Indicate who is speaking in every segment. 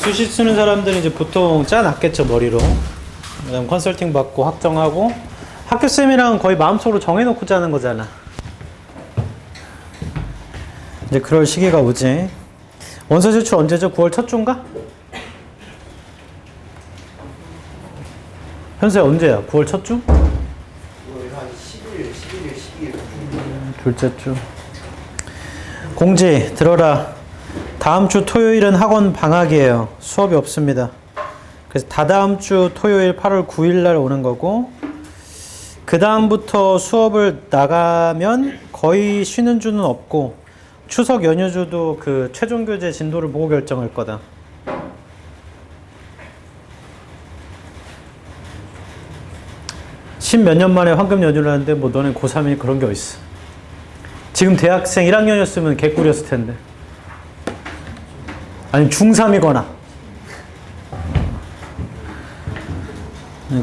Speaker 1: 수시 쓰는 사람들은 이제 보통 짜놨겠죠, 머리로. 그다음 컨설팅 받고 확정하고 학교쌤이랑 거의 마음속으로 정해놓고 짜는 거잖아. 이제 그럴 시기가 오지. 원서 제출 언제죠? 9월 첫 주인가? 현수야 언제야? 9월 첫 주?
Speaker 2: 한 11일.
Speaker 1: 둘째 주. 공지 들어라. 다음 주 토요일은 학원 방학이에요. 수업이 없습니다. 그래서 다다음 주 토요일 8월 9일 날 오는 거고, 그 다음부터 수업을 나가면 거의 쉬는 주는 없고, 추석 연휴주도 그 최종 교재 진도를 보고 결정할 거다. 십몇 년 만에 황금 연휴를 하는데 뭐 너네 고3이 그런 게 어딨어. 지금 대학생 1학년이었으면 개꿀이었을 텐데. 아니 중3이거나.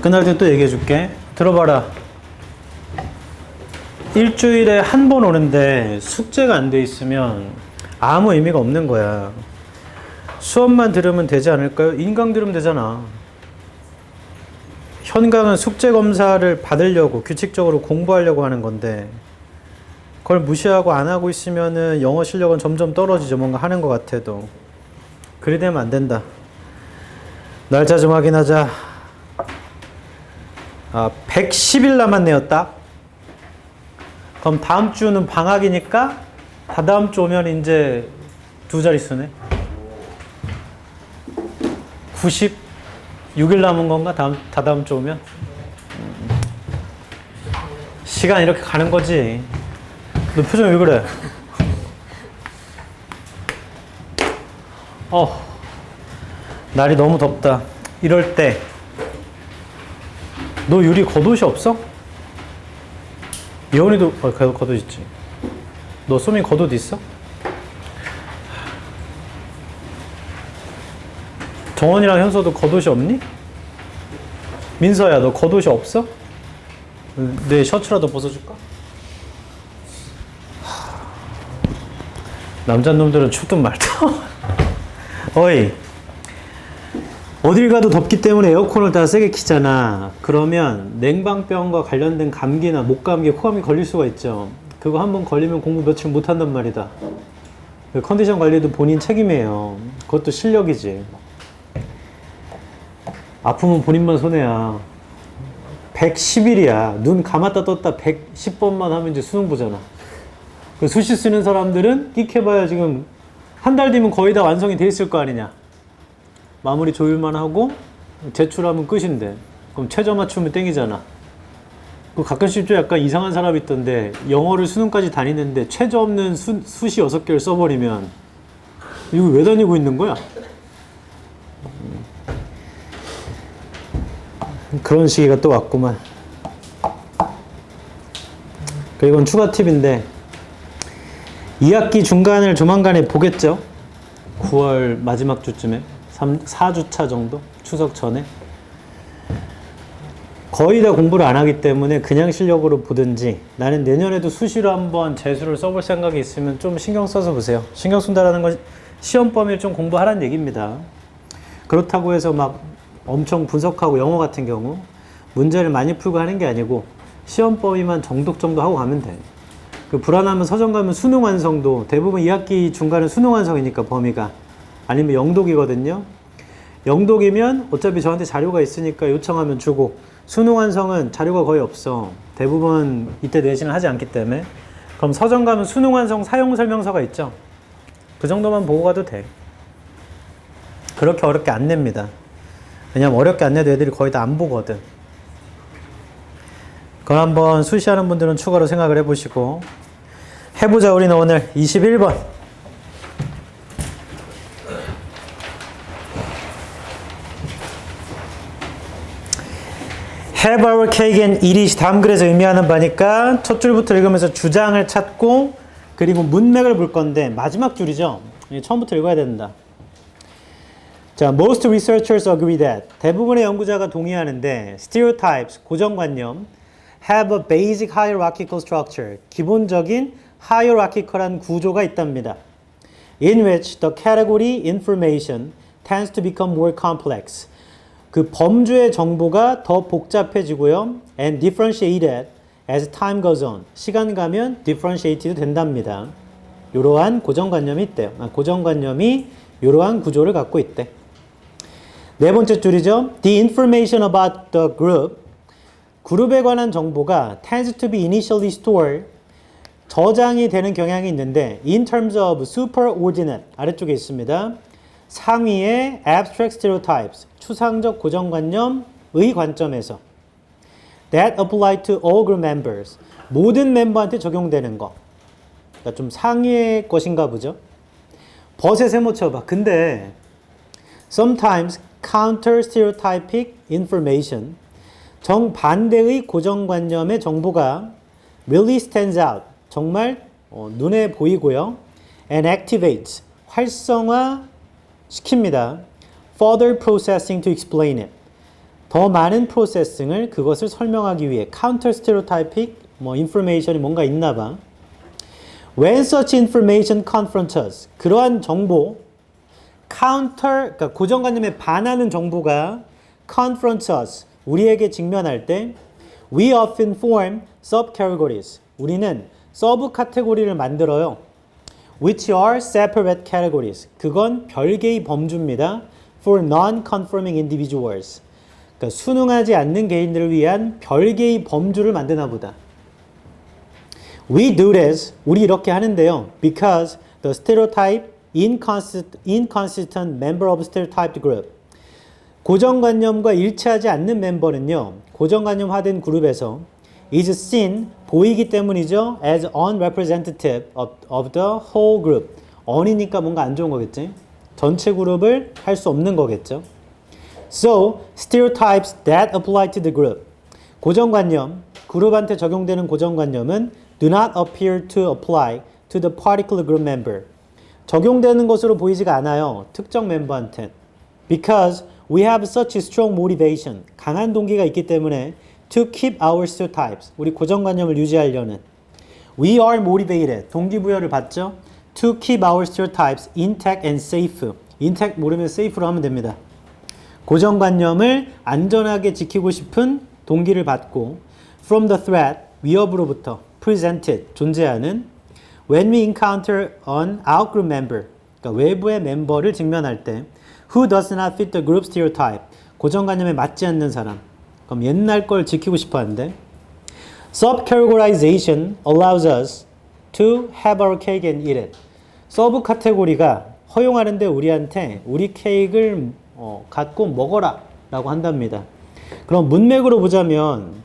Speaker 1: 끝날 때 또 얘기해 줄게. 들어봐라. 일주일에 한 번 오는데 숙제가 안 돼 있으면 아무 의미가 없는 거야. 수업만 들으면 되지 않을까요? 인강 들으면 되잖아. 현강은 숙제 검사를 받으려고 규칙적으로 공부하려고 하는 건데, 그걸 무시하고 안 하고 있으면은 영어 실력은 점점 떨어지죠. 뭔가 하는 것 같아도. 그리 되면 안 된다. 날짜 좀 확인하자. 110일 남았네요, 딱. 그럼 다음 주는 방학이니까 다다음 주 오면 이제 두 자릿수네. 96일 남은 건가? 다다음 주 오면? 시간 이렇게 가는 거지. 너 표정 왜 그래? 날이 너무 덥다. 이럴 때 너 유리 겉옷이 없어? 예원이도 겉옷 있지. 너 소민 겉옷 있어? 정원이랑 현서도 겉옷이 없니? 민서야, 너 겉옷이 없어? 내 셔츠라도 벗어줄까? 남자놈들은 춥든 말든. 어이, 어딜 가도 덥기 때문에 에어컨을 다 세게 키잖아. 그러면 냉방병과 관련된 감기나 목감기, 코감기 걸릴 수가 있죠. 그거 한번 걸리면 공부 며칠 못 한단 말이다. 컨디션 관리도 본인 책임이에요. 그것도 실력이지. 아프면 본인만 손해야. 110일이야. 눈 감았다 떴다 110번만 하면 이제 수능 보잖아. 수시 쓰는 사람들은 끽해봐야 지금 한 달 뒤면 거의 다 완성이 돼 있을 거 아니냐. 마무리 조율만 하고 제출하면 끝인데, 그럼 최저 맞추면 땡이잖아. 그 가끔씩 좀 약간 이상한 사람이 있던데, 영어를 수능까지 다니는데 최저 없는 수시 6개를 써버리면 이거 왜 다니고 있는 거야? 그런 시기가 또 왔구만. 이건 추가 팁인데, 2학기 중간을 조만간에 보겠죠? 9월 마지막 주쯤에 4주차 정도? 추석 전에? 거의 다 공부를 안 하기 때문에 그냥 실력으로 보든지, 나는 내년에도 수시로 한번 재수를 써볼 생각이 있으면 좀 신경 써서 보세요. 신경 쓴다라는 건 시험 범위를 좀 공부하라는 얘기입니다. 그렇다고 해서 막 엄청 분석하고, 영어 같은 경우 문제를 많이 풀고 하는 게 아니고 시험 범위만 정독 정도 하고 가면 돼. 그 불안하면 서점 가면 수능 완성도 대부분 2학기 중간은 수능 완성이니까 범위가, 아니면 영독이거든요. 영독이면 어차피 저한테 자료가 있으니까 요청하면 주고, 수능 완성은 자료가 거의 없어. 대부분 이때 내신을 하지 않기 때문에. 그럼 서점 가면 수능 완성 사용 설명서가 있죠. 그 정도만 보고 가도 돼. 그렇게 어렵게 안 냅니다. 왜냐면 어렵게 안 내도 애들이 거의 다 안 보거든. 그럼 한번 수시하는 분들은 추가로 생각을 해보시고 해보자. 우리는 오늘 21번. Have our cake and eat it. 다음 글에서 의미하는 바니까 첫 줄부터 읽으면서 주장을 찾고, 그리고 문맥을 볼 건데 마지막 줄이죠. 처음부터 읽어야 된다. 자, most researchers agree that, 대부분의 연구자가 동의하는데, stereotypes, 고정관념, have a basic hierarchical structure, 기본적인 hierarchical한 구조가 있답니다. In which the category information, tends to become more complex. 그 범주의 정보가 더 복잡해지고요. and differentiated as time goes on. 시간 가면 differentiated 된답니다. 이러한 고정관념이 있대요. 고정관념이 이러한 구조를 갖고 있대. 네 번째 줄이죠. The information about the group. 그룹에 관한 정보가 tends to be initially stored. 저장이 되는 경향이 있는데 in terms of superordinate 아래쪽에 있습니다. 상위의 abstract stereotypes 추상적 고정관념의 관점에서 that apply to all group members 모든 멤버한테 적용되는 거. 그러니까 좀 상위의 것인가 보죠. 벗에 세모 쳐봐. 근데 sometimes counter stereotypic information 정반대의 고정관념의 정보가 really stands out 정말 눈에 보이고요. and activates 활성화 시킵니다. further processing to explain it. 더 많은 프로세싱을 그것을 설명하기 위해 counter stereotypic information이 뭔가 있나 봐. When such information confronts us. 그러한 정보 counter 그러니까 고정관념에 반하는 정보가 confronts us. 우리에게 직면할 때 we often form subcategories. 우리는 서브 카테고리를 만들어요. which are separate categories. 그건 별개의 범주입니다. for non-conforming individuals. 그러니까 순응하지 않는 개인들을 위한 별개의 범주를 만드나 보다. We do this. 우리 이렇게 하는데요. Because the stereotype inconsistent member of stereotyped group. 고정관념과 일치하지 않는 멤버는요. 고정관념화된 그룹에서 is seen 보이기 때문이죠. as unrepresentative of the whole group. on이니까 뭔가 안 좋은 거겠지. 전체 그룹을 할 수 없는 거겠죠. So, stereotypes that apply to the group. 고정관념, 그룹한테 적용되는 고정관념은 do not appear to apply to the particular group member. 적용되는 것으로 보이지가 않아요. 특정 멤버한테. Because we have such strong motivation. 강한 동기가 있기 때문에 to keep our stereotypes. 우리 고정관념을 유지하려는. We are motivated. 동기부여를 받죠. To keep our stereotypes intact and safe. intact 모르면 safe로 하면 됩니다. 고정관념을 안전하게 지키고 싶은 동기를 받고 from the threat, 위협으로부터 presented, 존재하는 when we encounter an out-group member, 그러니까 외부의 멤버를 직면할 때 who does not fit the group stereotype, 고정관념에 맞지 않는 사람. 그럼 옛날 걸 지키고 싶어 하는데 subcategorization allows us to have our cake and eat it. 서브 카테고리가 허용하는데 우리한테 우리 케이크를 갖고 먹어라 라고 한답니다. 그럼 문맥으로 보자면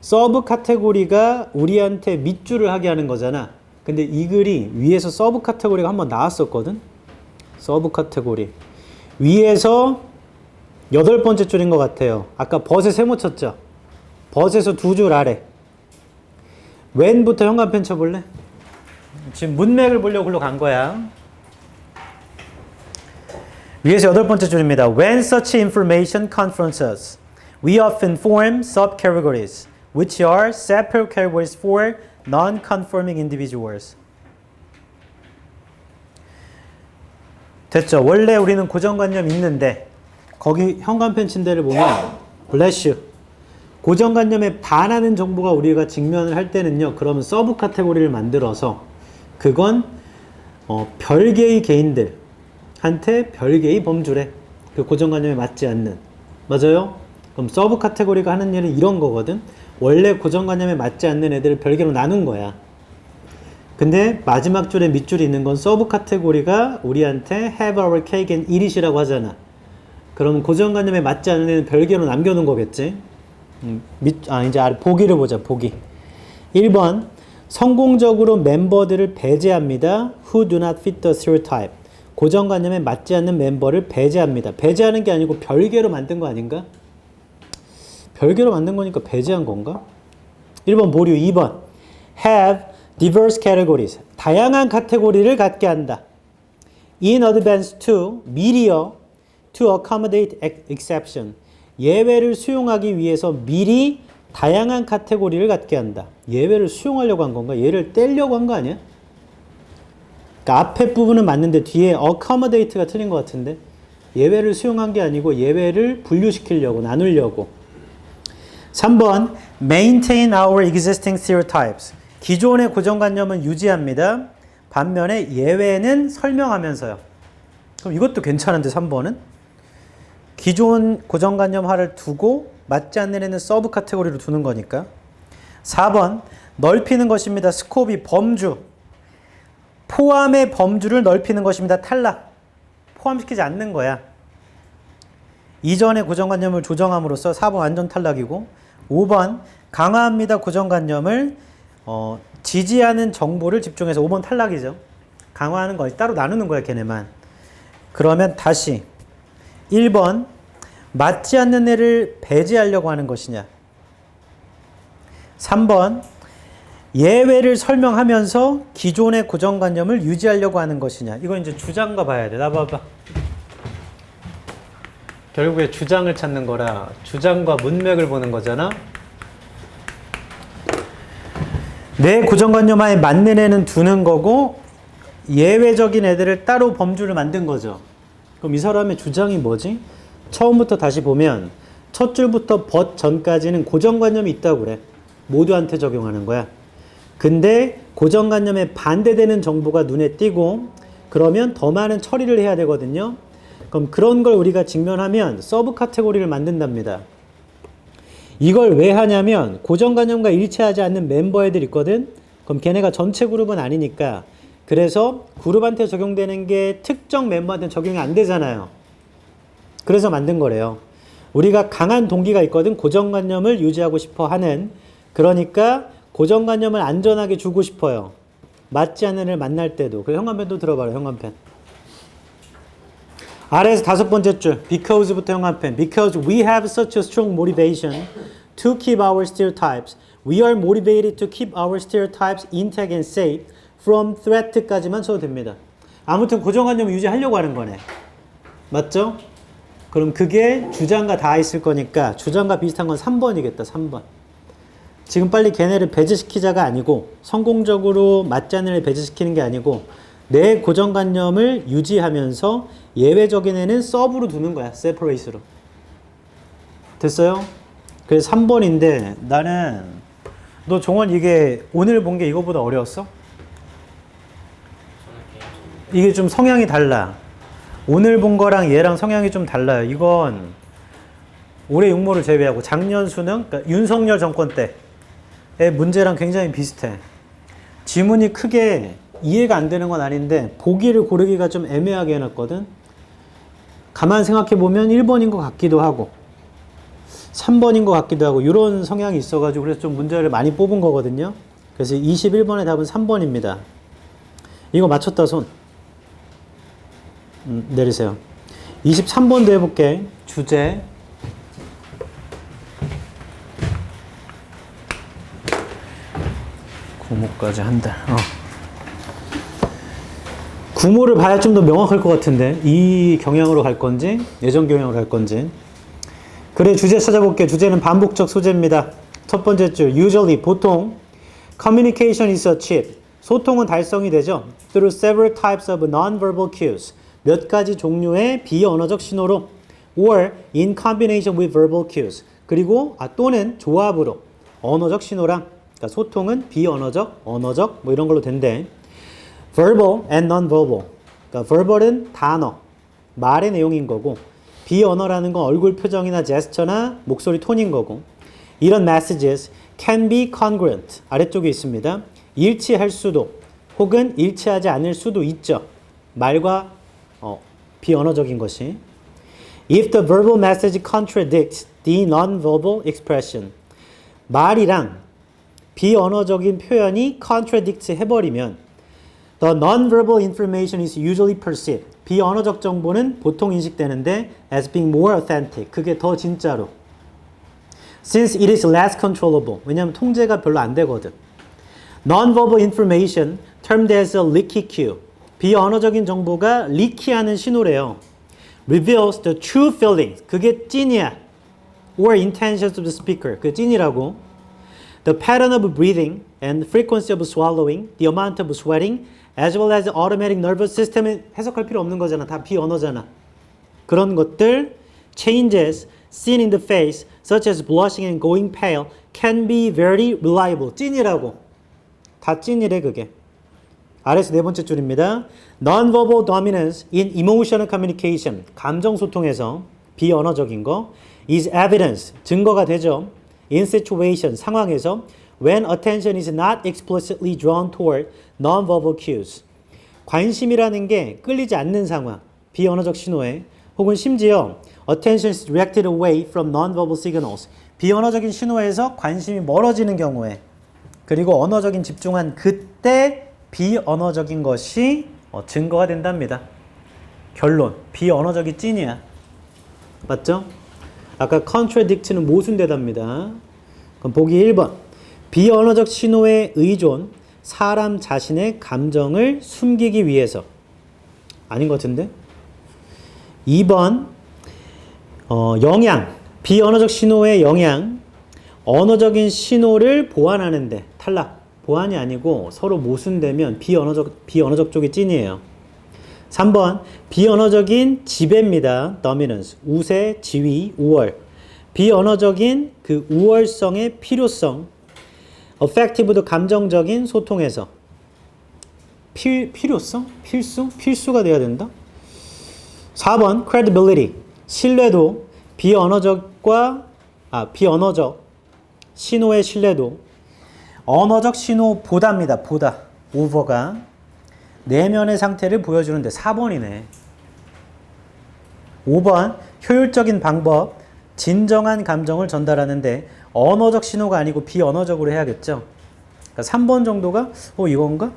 Speaker 1: 서브 카테고리가 우리한테 밑줄을 하게 하는 거잖아. 근데 이 글이 위에서 서브 카테고리가 한번 나왔었거든. 서브 카테고리 위에서 8번째 줄인 것 같아요. 아까 벗에 세모 쳤죠. 벗에서 2줄 아래 when부터 현관펜 쳐볼래? 지금 문맥을 보려고 글로 간 거야. 위에서 8번째 줄입니다. When such information confronts us, we often form subcategories, which are separate categories for non-conforming individuals. 됐죠? 원래 우리는 고정관념 있는데 거기 현관펜 친 데를 보면 bless you. 고정관념에 반하는 정보가 우리가 직면을 할 때는요. 그러면 서브 카테고리를 만들어서 그건 별개의 개인들한테 별개의 범주래. 그 고정관념에 맞지 않는. 맞아요? 그럼 서브 카테고리가 하는 일은 이런 거거든. 원래 고정관념에 맞지 않는 애들을 별개로 나눈 거야. 근데 마지막 줄에 밑줄이 있는 건 서브 카테고리가 우리한테 have our cake and eat it이라고 하잖아. 그럼 고정관념에 맞지 않는 애는 별개로 남겨놓은 거겠지. 이제 아래 보기를 보자. 보기 1번 성공적으로 멤버들을 배제합니다. Who do not fit the stereotype. 고정관념에 맞지 않는 멤버를 배제합니다. 배제하는 게 아니고 별개로 만든 거 아닌가? 별개로 만든 거니까 배제한 건가? 1번 보류. 2번 have diverse categories. 다양한 카테고리를 갖게 한다. In advance to 미리요. To accommodate exception. 예외를 수용하기 위해서 미리 다양한 카테고리를 갖게 한다. 예외를 수용하려고 한 건가? 얘를 떼려고 한 거 아니야? 그러니까 앞에 부분은 맞는데 뒤에 accommodate가 틀린 것 같은데 예외를 수용한 게 아니고 예외를 분류시키려고, 나누려고. 3번, maintain our existing stereotypes. 기존의 고정관념은 유지합니다. 반면에 예외는 설명하면서요. 그럼 이것도 괜찮은데 3번은? 기존 고정관념화를 두고 맞지 않는 애는 서브 카테고리로 두는 거니까. 4번, 넓히는 것입니다. 스코비, 범주. 포함의 범주를 넓히는 것입니다. 탈락. 포함시키지 않는 거야. 이전의 고정관념을 조정함으로써 4번 완전 탈락이고, 5번, 강화합니다. 고정관념을 지지하는 정보를 집중해서 5번 탈락이죠. 강화하는 거 따로 나누는 거야, 걔네만. 그러면 다시 1번, 맞지 않는 애를 배제하려고 하는 것이냐. 3번, 예외를 설명하면서 기존의 고정관념을 유지하려고 하는 것이냐. 이건 이제 주장과 봐야 돼. 나 봐봐. 결국에 주장을 찾는 거라 주장과 문맥을 보는 거잖아. 내 고정관념하에 맞는 애는 두는 거고 예외적인 애들을 따로 범주를 만든 거죠. 그럼 이 사람의 주장이 뭐지? 처음부터 다시 보면 첫 줄부터 but 전까지는 고정관념이 있다고 그래. 모두한테 적용하는 거야. 근데 고정관념에 반대되는 정보가 눈에 띄고 그러면 더 많은 처리를 해야 되거든요. 그럼 그런 걸 우리가 직면하면 서브 카테고리를 만든답니다. 이걸 왜 하냐면 고정관념과 일치하지 않는 멤버 애들 있거든. 그럼 걔네가 전체 그룹은 아니니까 그래서 그룹한테 적용되는 게 특정 멤버한테 적용이 안 되잖아요. 그래서 만든 거래요. 우리가 강한 동기가 있거든. 고정관념을 유지하고 싶어 하는. 그러니까 고정관념을 안전하게 주고 싶어요. 맞지 않는 애를 만날 때도. 그 형광펜도 들어봐라. 형광펜. 아래에서 5번째 줄. Because부터 형광펜. Because we have such a strong motivation to keep our stereotypes. We are motivated to keep our stereotypes intact and safe from threat까지만 써도 됩니다. 아무튼 고정관념을 유지하려고 하는 거네. 맞죠? 그럼 그게 주장과 다 있을 거니까 주장과 비슷한 건 3번이겠다. 3번. 지금 빨리 걔네를 배제시키자가 아니고 성공적으로 맞지 않는 애를 배제시키는 게 아니고 내 고정관념을 유지하면서 예외적인 애는 서브로 두는 거야. separate로. 됐어요? 그래서 3번인데 나는 너 종원 이게 오늘 본 게 이거보다 어려웠어? 이게 좀 성향이 달라. 오늘 본 거랑 얘랑 성향이 좀 달라요. 이건 올해 육모를 제외하고 작년 수능, 그러니까 윤석열 정권 때의 문제랑 굉장히 비슷해. 지문이 크게 이해가 안 되는 건 아닌데 보기를 고르기가 좀 애매하게 해놨거든. 가만 생각해보면 1번인 것 같기도 하고 3번인 것 같기도 하고 이런 성향이 있어가지고 그래서 좀 문제를 많이 뽑은 거거든요. 그래서 21번의 답은 3번입니다. 이거 맞췄다 손. 내리세요. 23번도 해볼게. 주제. 구모까지 한 달. 구모를 봐야 좀 더 명확할 것 같은데 이 경향으로 갈 건지 예전 경향으로 갈 건지. 그래 주제 찾아볼게. 주제는 반복적 소재입니다. 첫 번째 줄 usually 보통 communication is achieved 소통은 달성이 되죠. through several types of non-verbal cues 몇 가지 종류의 비언어적 신호로 or in combination with verbal cues 그리고 또는 조합으로 언어적 신호랑 그러니까 소통은 비언어적, 언어적 뭐 이런 걸로 된대. verbal and non-verbal 그러니까 verbal은 단어, 말의 내용인 거고 비언어라는 건 얼굴 표정이나 제스처나 목소리 톤인 거고 이런 messages can be congruent 아래쪽에 있습니다. 일치할 수도 혹은 일치하지 않을 수도 있죠. 말과 비언어적인 것이. If the verbal message contradicts the non-verbal expression 말이랑 비언어적인 표현이 contradict 해버리면 the non-verbal information is usually perceived 비언어적 정보는 보통 인식되는데 as being more authentic 그게 더 진짜로 since it is less controllable 왜냐하면 통제가 별로 안 되거든. Non-verbal information termed as a leaky cue 비언어적인 정보가 리키하는 신호래요. reveals the true feelings 그게 찐이야. or intentions of the speaker 그게 찐이라고. the pattern of breathing and frequency of swallowing, the amount of sweating, as well as the automatic nervous system 해석할 필요 없는 거잖아. 다 비언어잖아. 그런 것들 changes seen in the face such as blushing and going pale can be very reliable. 찐이라고. 다 찐이래 그게. 아래서 네 번째 줄입니다. Non-verbal dominance in emotional communication. 감정 소통에서 비언어적인 거 is evidence. 증거가 되죠. In situation. 상황에서 when attention is not explicitly drawn toward non-verbal cues. 관심이라는 게 끌리지 않는 상황. 비언어적 신호에 혹은 심지어 attention is directed away from non-verbal signals. 비언어적인 신호에서 관심이 멀어지는 경우에 그리고 언어적인 집중한 그때 비언어적인 것이 증거가 된답니다. 결론, 비언어적이 찐이야. 맞죠? 아까 contradict는 모순되답니다. 그럼 보기 1번. 비언어적 신호에 의존, 사람 자신의 감정을 숨기기 위해서. 아닌 것 같은데? 2번. 영향, 비언어적 신호의 영향, 언어적인 신호를 보완하는데 탈락. 보완이 아니고 서로 모순되면 비언어적 쪽이 찐이에요. 3번. 비언어적인 지배입니다. dominance. 우세, 지위, 우월. 비언어적인 그 우월성의 필요성. affective도 감정적인 소통에서. 필요성? 필수? 필수가 돼야 된다? 4번. credibility. 신뢰도. 비언어적 신호의 신뢰도. 언어적 신호보다입니다. 보다. 오버가. 내면의 상태를 보여주는데 4번이네. 5번. 효율적인 방법. 진정한 감정을 전달하는데 언어적 신호가 아니고 비언어적으로 해야겠죠. 그러니까 3번 정도가 이건가?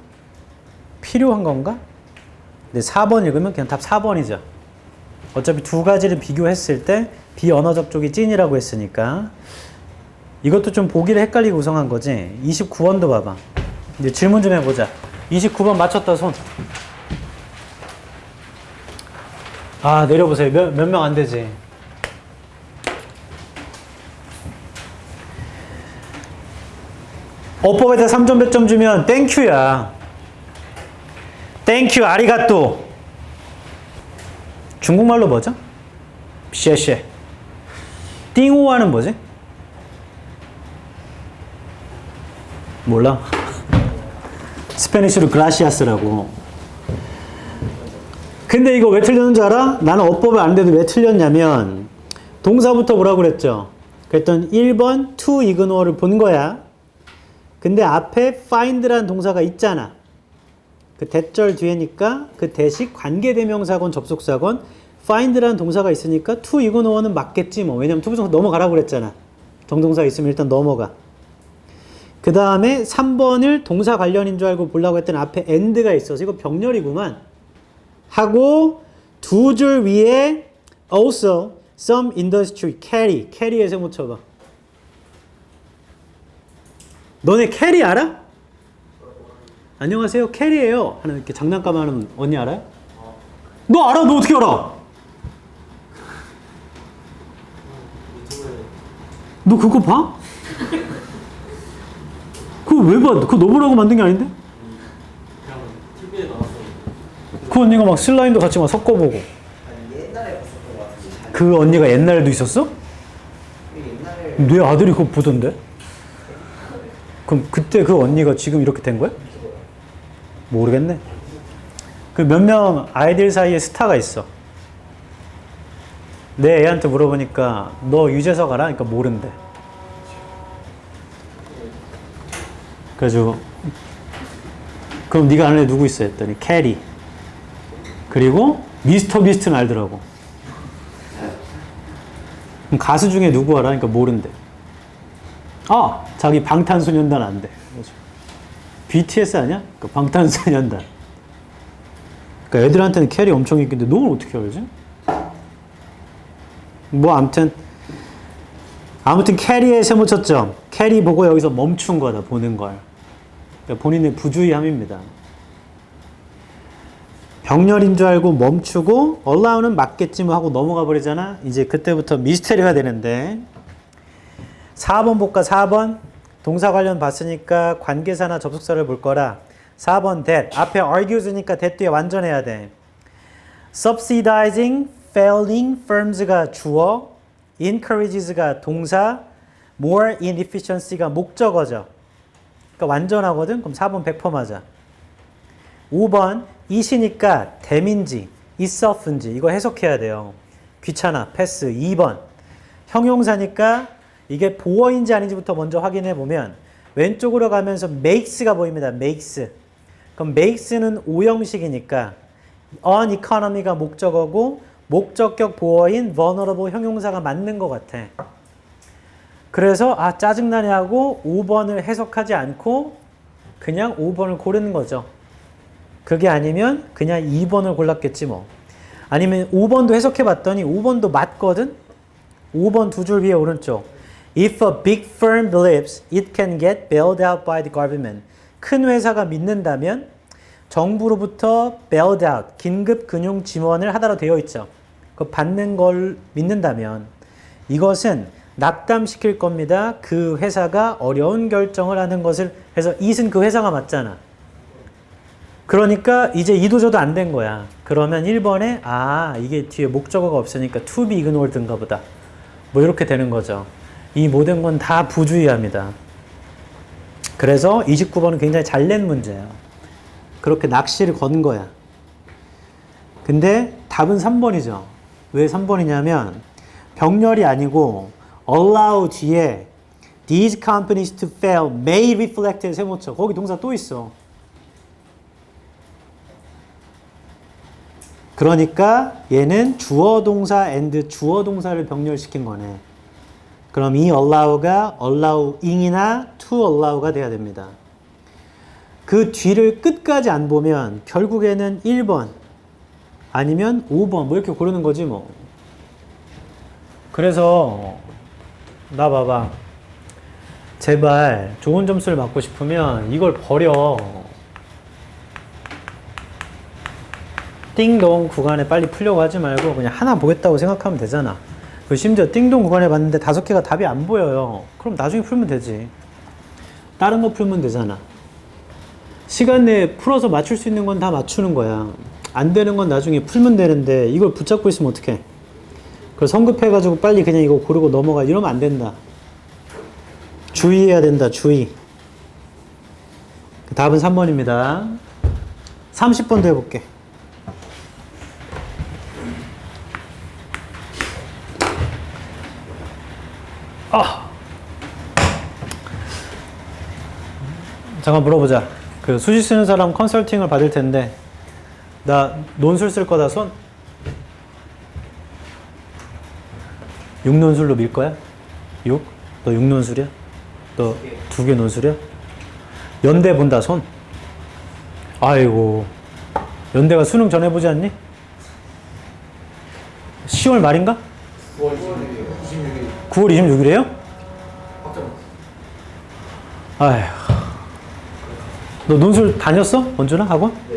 Speaker 1: 필요한 건가? 근데 4번 읽으면 그냥 답 4번이죠. 어차피 두 가지를 비교했을 때 비언어적 쪽이 찐이라고 했으니까 이것도 좀 보기를 헷갈리고 구성한 거지. 29번도 봐봐. 이제 질문 좀 해보자. 29번 맞췄다 손. 아 내려보세요. 몇 명 안 되지. 어법에다 3점 몇 점 주면 땡큐야. 땡큐 아리가또. 중국말로 뭐죠? 쉐쉐. 띵호와는 뭐지? 몰라. 스페니쉬로 그라시아스라고. 근데 이거 왜 틀렸는 줄 알아? 나는 어법을 아는데도 왜 틀렸냐면 동사부터 뭐라고 그랬죠? 그랬더니 1번 to ignore를 본 거야. 근데 앞에 find라는 동사가 있잖아. 그 대절 뒤에니까 그 대식 관계대명사건 접속사건 find라는 동사가 있으니까 to ignore는 맞겠지 뭐. 왜냐면 투부정사 넘어가라고 그랬잖아. 정동사 있으면 일단 넘어가. 그 다음에 3번을 동사 관련인 줄 알고 보려고 했더니 앞에 and가 있어서 이거 병렬이구만. 하고 두 줄 위에 also some industry carry에서 못 쳐봐. 너네 캐리 알아? 안녕하세요 캐리예요 하는 이렇게 장난감 하는 언니 알아요? 너 알아? 너 어떻게 알아? 너 그거 봐? 그거 왜 봐? 그거 너 보라고 만든 게 아닌데?
Speaker 2: 그냥 TV에 나왔어.
Speaker 1: 그 언니가 막 슬라임도 같이 막 섞어보고.
Speaker 3: 아니 옛날에 봤었던 것 같은데.
Speaker 1: 그 언니가 옛날에도 있었어?
Speaker 3: 옛날에
Speaker 1: 내 아들이 그거 보던데? 그럼 그때 그 언니가 지금 이렇게 된 거야? 모르겠네. 그 몇 명 아이들 사이에 스타가 있어. 내 애한테 물어보니까 너 유재석 알아? 그러니까 모른대. 그래가지고 그럼 네가 아는 애 누구 있어? 했더니 캐리. 그리고 미스터 비스트는 알더라고. 그럼 가수 중에 누구 알아? 그러니까 모른대. 아! 자기 방탄소년단 안 돼. BTS 아니야? 그 방탄소년단. 그러니까 애들한테는 캐리 엄청 인기인데 너 어떻게 알지? 뭐 아무튼 캐리에 세모 쳤죠. 캐리 보고 여기서 멈춘 거다. 보는 걸. 그러니까 본인의 부주의함입니다. 병렬인 줄 알고 멈추고 allow는 맞겠지 뭐 하고 넘어가 버리잖아. 이제 그때부터 미스테리가 되는데 4번 볼까? 4번 동사 관련 봤으니까 관계사나 접속사를 볼 거라. 4번 that 앞에 argues니까 that 뒤에 완전해야 돼. subsidizing failing firms가 주어, encourages가 동사, more inefficiency가 목적어죠. 그러니까 완전하거든? 그럼 4번 100% 맞아. 5번 it이니까 dam인지 itself인지 이거 해석해야 돼요. 귀찮아. 패스. 2번 형용사니까 이게 보어인지 아닌지부터 먼저 확인해 보면 왼쪽으로 가면서 makes가 보입니다. makes. 그럼 makes는 오형식이니까 uneconomy가 목적어고 목적격 보어인 vulnerable 형용사가 맞는 것 같아. 그래서 아 짜증나네 하고 5번을 해석하지 않고 그냥 5번을 고르는 거죠. 그게 아니면 그냥 2번을 골랐겠지 뭐. 아니면 5번도 해석해 봤더니 5번도 맞거든. 5번 두 줄 위에 오른쪽. If a big firm believes it can get bailed out by the government. 큰 회사가 믿는다면 정부로부터 bailed out, 긴급 금융 지원을 하다로 되어 있죠. 그 받는 걸 믿는다면 이것은 낙담시킬 겁니다. 그 회사가 어려운 결정을 하는 것을 해서 it은 그 회사가 맞잖아. 그러니까 이제 이도저도 안 된 거야. 그러면 1번에 아 이게 뒤에 목적어가 없으니까 to be ignored인가 보다. 뭐 이렇게 되는 거죠. 이 모든 건 다 부주의합니다. 그래서 29번은 굉장히 잘 낸 문제예요. 그렇게 낚시를 건 거야. 근데 답은 3번이죠. 왜 3번이냐면 병렬이 아니고 allow 뒤에 these companies to fail may reflect 세모쳐. 거기 동사 또 있어. 그러니까 얘는 주어 동사 and 주어 동사를 병렬시킨 거네. 그럼 이 allow가 allowing이나 to allow가 돼야 됩니다. 그 뒤를 끝까지 안 보면 결국에는 1번 아니면 5번 뭐 이렇게 고르는 거지 뭐. 그래서 나 봐봐. 제발 좋은 점수를 받고 싶으면 이걸 버려. 띵동 구간에 빨리 풀려고 하지 말고 그냥 하나 보겠다고 생각하면 되잖아. 그 심지어 띵동 구간에 봤는데 5개가 답이 안 보여요. 그럼 나중에 풀면 되지. 다른 거 풀면 되잖아. 시간 내에 풀어서 맞출 수 있는 건 다 맞추는 거야. 안 되는 건 나중에 풀면 되는데 이걸 붙잡고 있으면 어떡해. 그래서 성급해가지고 빨리 그냥 이거 고르고 넘어가. 이러면 안 된다. 주의해야 된다. 주의. 답은 3번입니다. 30번도 해볼게. 잠깐 물어보자. 그 수시 쓰는 사람 컨설팅을 받을 텐데 나 논술 쓸 거다 손? 6논술로 밀 거야? 6? 너 6논술이야? 너 2개 논술이야? 연대 본다 손? 아이고 연대가 수능 전에 보지 않니? 10월 말인가?
Speaker 2: 9월 26일
Speaker 1: 9월 26일이에요?
Speaker 2: 확정.
Speaker 1: 아휴 너 논술 다녔어? 원준아 학원?
Speaker 3: 네,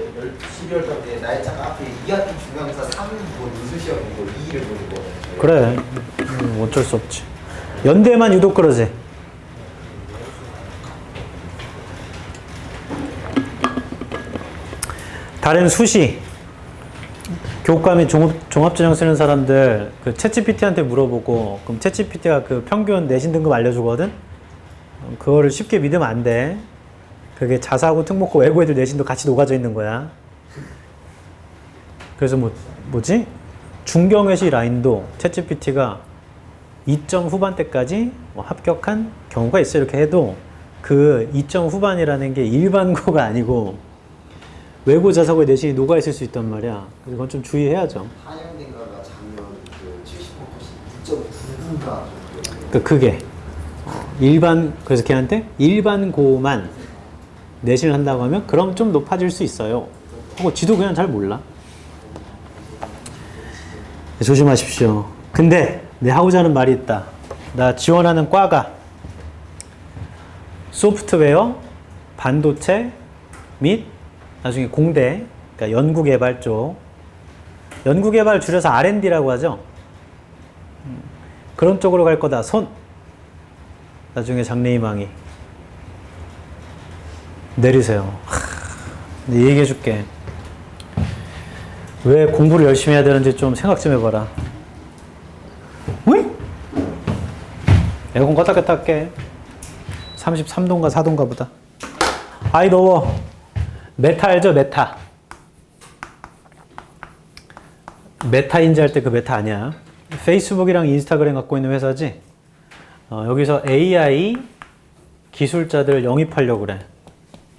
Speaker 3: 12월 달에 날짜가 앞에 2학기 중간고사 3일 보고 누수 시험 보고 2일을 보는 거.
Speaker 1: 그래 어쩔 수 없지. 연대만 유독 그러지. 다른 수시 교과 및 종합전형 쓰는 사람들 그 챗GPT한테 물어보고 그럼 챗GPT가 그 평균 내신 등급 알려주거든. 그거를 쉽게 믿으면 안 돼. 그게 자사고 특목고 외고 애들 내신도 같이 녹아져 있는 거야. 그래서 뭐지? 중경외시 라인도 챗GPT가 2점 후반대까지 합격한 경우가 있어. 이렇게 해도 그 2점 후반이라는 게 일반고가 아니고 외고 자사고의 내신이 녹아 있을 수 있단 말이야. 그래서 그건 좀 주의해야죠.
Speaker 3: 한양대가가 작년 그 70% 2.9인가
Speaker 1: 그게 그래서 걔한테 일반고만 내신을 한다고 하면 그럼 좀 높아질 수 있어요. 하고 지도 그냥 잘 몰라. 조심하십시오. 근데 내 하고자 하는 말이 있다. 나 지원하는 과가 소프트웨어, 반도체 및 나중에 공대, 그러니까 연구개발 쪽. 연구개발 줄여서 R&D라고 하죠. 그런 쪽으로 갈 거다. 손. 나중에 장래희망이. 내리세요. 얘기해 줄게. 왜 공부를 열심히 해야 되는지 좀 생각 좀 해봐라. 왜? 에어컨 껐다 켰다 할게. 33도인가 4도인가 보다. 아이 더워. 메타 알죠? 메타. 메타인지 할 때 그 메타 아니야. 페이스북이랑 인스타그램 갖고 있는 회사지. 여기서 AI 기술자들 영입하려고 그래.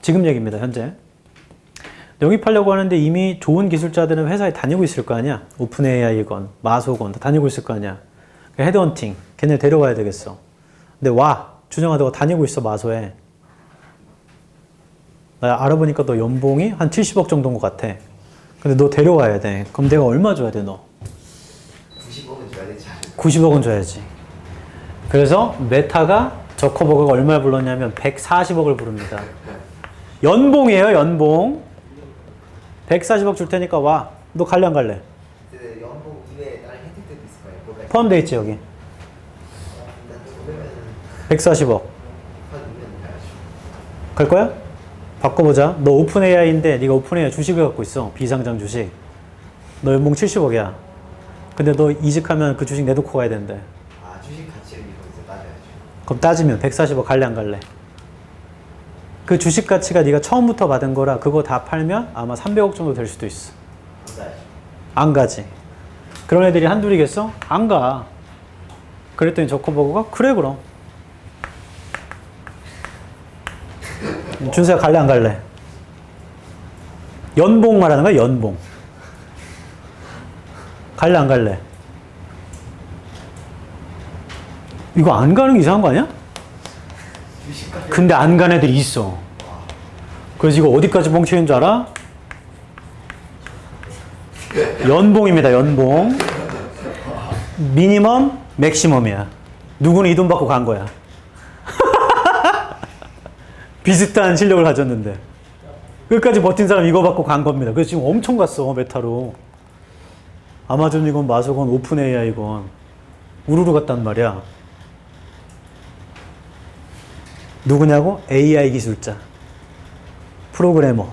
Speaker 1: 지금 얘기입니다, 현재. 영입하려고 하는데 이미 좋은 기술자들은 회사에 다니고 있을 거 아니야. 오픈 AI건, 마소건 다 다니고 있을 거 아니야. 헤드헌팅, 걔네 데려가야 되겠어. 근데 와, 준영아 너가 다니고 있어, 마소에. 나 알아보니까 너 연봉이 한 70억 정도인 것 같아. 근데 너 데려와야 돼. 그럼 내가 얼마 줘야 돼, 너?
Speaker 3: 90억은 줘야 되지 않을까?
Speaker 1: 90억은 줘야지. 그래서 메타가 저커버그가 얼마를 불렀냐면 140억을 부릅니다. 연봉이에요, 연봉. 140억 줄 테니까 와. 너 갈래 안 갈래?
Speaker 3: 근데 연봉 이외에 다른 혜택들도 있을 거예요. 뭐가
Speaker 1: 포함돼 있지 여기.
Speaker 3: 그러면
Speaker 1: 140억.
Speaker 3: 한 2년 가야죠.
Speaker 1: 갈 거야? 바꿔보자. 너 오픈 AI인데 네가 오픈 AI 주식을 갖고 있어. 비상장 주식. 너 연봉 70억이야. 근데 너 이직하면 그 주식 내놓고 가야 되는데.
Speaker 3: 아 주식 가치를 이거에서 따져야죠.
Speaker 1: 그럼 따지면 140억 갈래 안 갈래? 그 주식 가치가 네가 처음부터 받은 거라 그거 다 팔면 아마 300억 정도 될 수도 있어.
Speaker 3: 안 가야죠.
Speaker 1: 안 가지. 그런 애들이 한둘이겠어? 안 가. 그랬더니 저커버그가 그래 그럼. 준수야 갈래 안 갈래? 연봉 말하는 거야 연봉. 갈래 안 갈래? 이거 안 가는 게 이상한 거 아니야? 근데 안 간 애들이 있어. 그래서 이거 어디까지 멍청인 줄 알아? 연봉입니다 연봉. 미니멈 맥시멈이야. 누구는 이 돈 받고 간 거야. 비슷한 실력을 가졌는데 끝까지 버틴 사람 이거 받고 간 겁니다. 그래서 지금 엄청 갔어 메타로. 아마존이건 마소건 오픈 AI건 우르르 갔단 말이야. 누구냐고? AI 기술자, 프로그래머.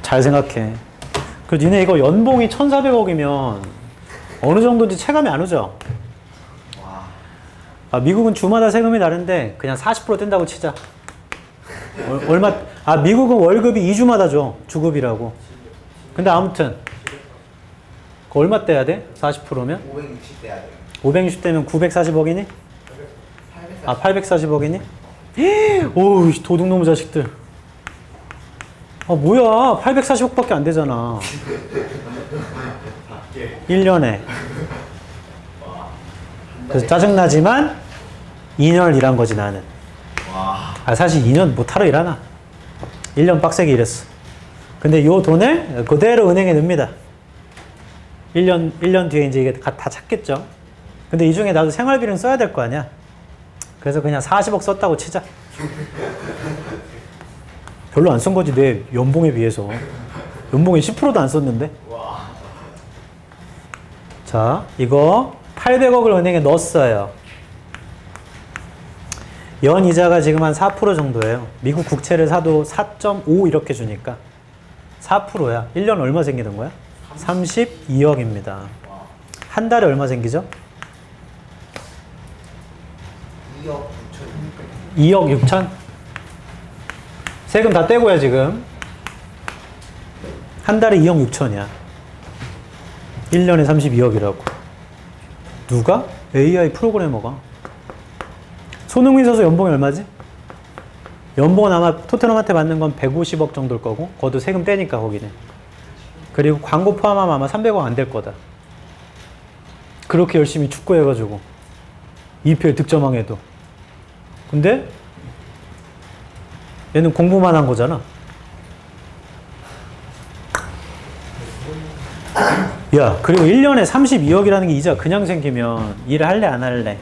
Speaker 1: 잘 생각해. 그 니네 이거 연봉이 1,400억이면 어느 정도인지 체감이 안 오죠? 아, 미국은 주마다 세금이 다른데 그냥 40% 뗀다고 치자. 얼마? 아 미국은 월급이 2주마다 줘. 주급이라고. 근데 아무튼 그 얼마 떼야 돼? 40%면?
Speaker 3: 560 돼야 돼요.
Speaker 1: 560대면 940억이니? 아 840억이니? 오우 도둑놈의 자식들. 아 뭐야 840억밖에 안 되잖아 1년에. 그래서 짜증나지만 2년을 일한 거지 나는. 아 사실 2년 못하러 일하나 1년 빡세게 일했어. 근데 요 돈을 그대로 은행에 넣습니다. 1년 뒤에 이제 이게 다 찾겠죠. 근데 이 중에 나도 생활비는 써야 될 거 아니야. 그래서 그냥 40억 썼다고 치자. 별로 안 쓴 거지 내 연봉에 비해서. 연봉에 10%도 안 썼는데. 자 이거 800억을 은행에 넣었어요. 연 이자가 지금 한 4% 정도예요. 미국 국채를 사도 4.5 이렇게 주니까 4%야. 1년 얼마 생기는 거야? 32억입니다. 한 달에 얼마 생기죠?
Speaker 3: 2억 9천.
Speaker 1: 2억 6천? 세금 다 떼고야 지금. 한 달에 2억 6천이야. 1년에 32억이라고. 누가? AI 프로그래머가. 손흥민 선수 연봉이 얼마지? 연봉은 아마 토트넘한테 받는 건 150억 정도일 거고 그것도 세금 떼니까 거기는. 그리고 광고 포함하면 아마 300억 안 될 거다. 그렇게 열심히 축구해가지고 EPL 득점왕해도. 근데 얘는 공부만 한 거잖아. 야 그리고 1년에 32억이라는 게 이자 그냥 생기면 일을 할래 안 할래?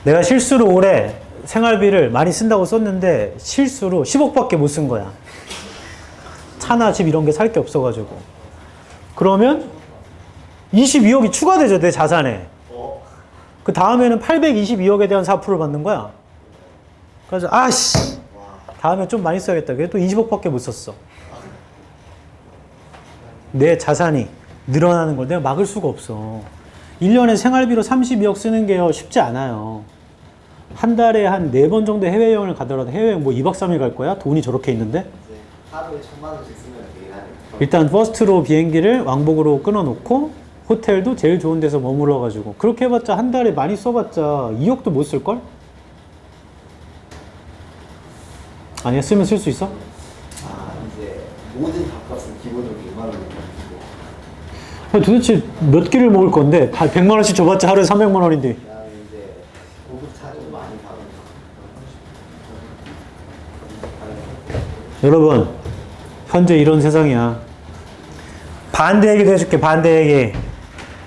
Speaker 1: 내가 실수로 올해 생활비를 많이 쓴다고 썼는데 실수로 10억밖에 못 쓴 거야. 차나 집 이런 게 살 게 없어가지고. 그러면 22억이 추가되죠 내 자산에. 그 다음에는 822억에 대한 4%를 받는 거야. 그래서 아씨 다음에 좀 많이 써야겠다. 그래 또 20억밖에 못 썼어. 내 자산이 늘어나는 걸 내가 막을 수가 없어. 1년에 생활비로 32억 쓰는 게요 쉽지 않아요. 한 달에 한 4번 정도 해외여행을 가더라도 해외여행 뭐 2박 3일 갈 거야? 돈이 저렇게 있는데?
Speaker 3: 이제 하루에 1,000만 원씩 쓰면 되긴 하네.
Speaker 1: 일단 퍼스트로 비행기를 왕복으로 끊어놓고 호텔도 제일 좋은 데서 머물러가지고 그렇게 해봤자 한 달에 많이 써봤자 2억도 못 쓸걸? 아니야 쓰면 쓸 수 있어?
Speaker 3: 아 이제 모든 밥값은 기본적으로 2만 원을 가지고
Speaker 1: 도대체 몇 끼를 먹을 건데 100만 원씩 줘봤자 하루에 300만 원인데
Speaker 3: 그다음에 이제 고급차를 많이 받으면
Speaker 1: 여러분 현재 이런 세상이야. 반대 얘기도 해줄게. 반대 얘기.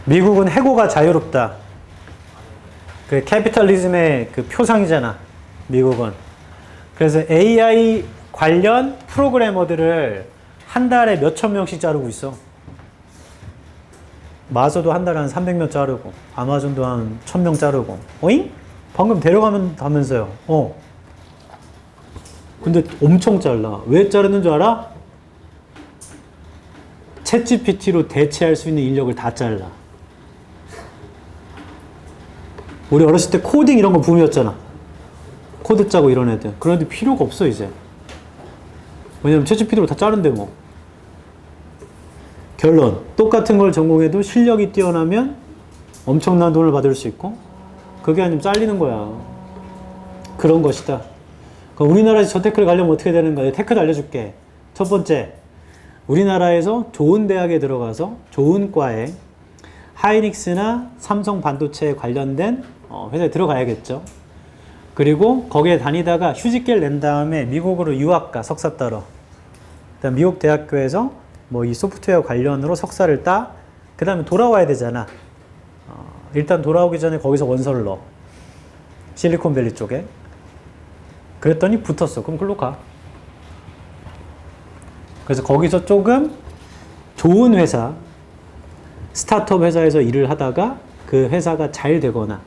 Speaker 1: 미국은 해고가 자유롭다. 그 캐피탈리즘의 그 표상이잖아. 미국은. 그래서 AI 관련 프로그래머들을 한 달에 몇천 명씩 자르고 있어. 마저도 한 달에 한 300명 자르고 아마존도 한 1000명 자르고. 어잉? 방금 데려가면 다면서요. 근데 엄청 잘라. 왜 자르는 줄 알아? 챗GPT로 대체할 수 있는 인력을 다 잘라. 우리 어렸을 때 코딩 이런 거 붐이었잖아. 코드 짜고 이런 애들. 그런 애들 필요가 없어 이제. 왜냐면 챗GPT로 다 자른대 뭐. 결론. 똑같은 걸 전공해도 실력이 뛰어나면 엄청난 돈을 받을 수 있고 그게 아니면 잘리는 거야. 그런 것이다. 그럼 우리나라에서 저 테크를 가려면 어떻게 되는가? 내가 테크를 알려줄게. 첫 번째. 우리나라에서 좋은 대학에 들어가서 좋은 과에 하이닉스나 삼성 반도체에 관련된 회사에 들어가야겠죠. 그리고 거기에 다니다가 휴직계를 낸 다음에 미국으로 유학가 석사 따러. 그다음 미국 대학교에서 뭐 이 소프트웨어 관련으로 석사를 따. 그 다음에 돌아와야 되잖아. 일단 돌아오기 전에 거기서 원서를 넣어. 실리콘밸리 쪽에. 그랬더니 붙었어. 그럼 글로 가. 그래서 거기서 조금 좋은 회사, 스타트업 회사에서 일을 하다가 그 회사가 잘 되거나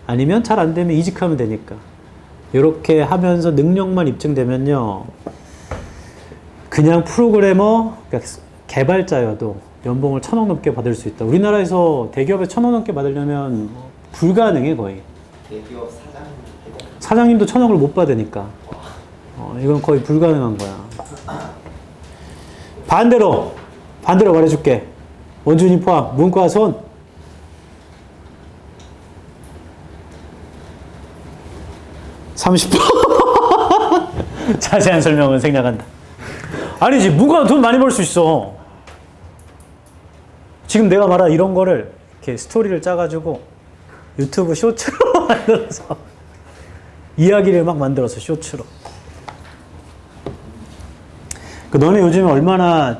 Speaker 1: 아니면 잘 안 되면 이직하면 되니까. 이렇게 하면서 능력만 입증되면요. 그냥 프로그래머, 그러니까 개발자여도 연봉을 1,000억 넘게 받을 수 있다. 우리나라에서 대기업에 1,000억 넘게 받으려면 불가능해 거의.
Speaker 3: 대기업
Speaker 1: 사장님도 1,000억을 못 받으니까. 이건 거의 불가능한 거야. 반대로 말해줄게. 원준이 포함, 문과 손. (30%) 자세한 설명은 생략한다. 아니지, 문과는 돈 많이 벌 수 있어. 지금 내가 말한 이런 거를 이렇게 스토리를 짜가지고 유튜브 쇼츠로 만들어서 이야기를 막 만들어서 쇼츠로. 너네 요즘에 얼마나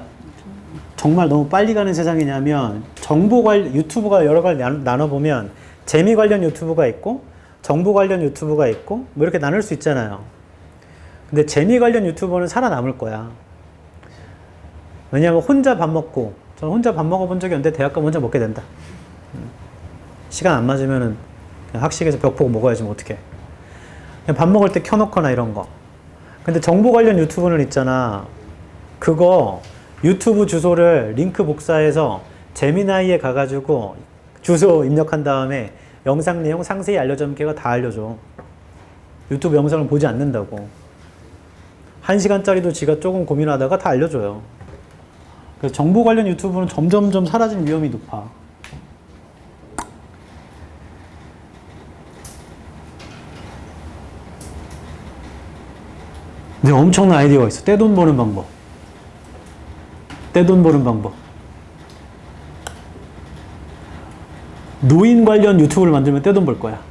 Speaker 1: 정말 너무 빨리 가는 세상이냐면 정보 관련 유튜브가 여러 가지 나눠보면 재미 관련 유튜브가 있고 정보 관련 유튜브가 있고 뭐 이렇게 나눌 수 있잖아요. 근데 재미 관련 유튜버는 살아남을 거야. 왜냐하면 혼자 밥 먹고, 저는 혼자 밥 먹어본 적이 없는데 대학 가면 혼자 먹게 된다. 시간 안 맞으면은 그냥 학식에서 벽 보고 먹어야지 뭐 어떡해. 그냥 밥 먹을 때 켜놓거나 이런 거. 근데 정보 관련 유튜브는 있잖아. 그거 유튜브 주소를 링크 복사해서 제미나이에 가가지고 주소 입력한 다음에 영상 내용 상세히 알려주면 걔가 다 알려줘. 유튜브 영상을 보지 않는다고. 1시간짜리도 지가 조금 고민하다가 다 알려줘요. 그래서 정보 관련 유튜브는 점점점 사라질 위험이 높아. 근데 엄청난 아이디어가 있어. 떼돈 버는 방법. 떼돈 버는 방법. 노인 관련 유튜브를 만들면 떼돈 벌 거야.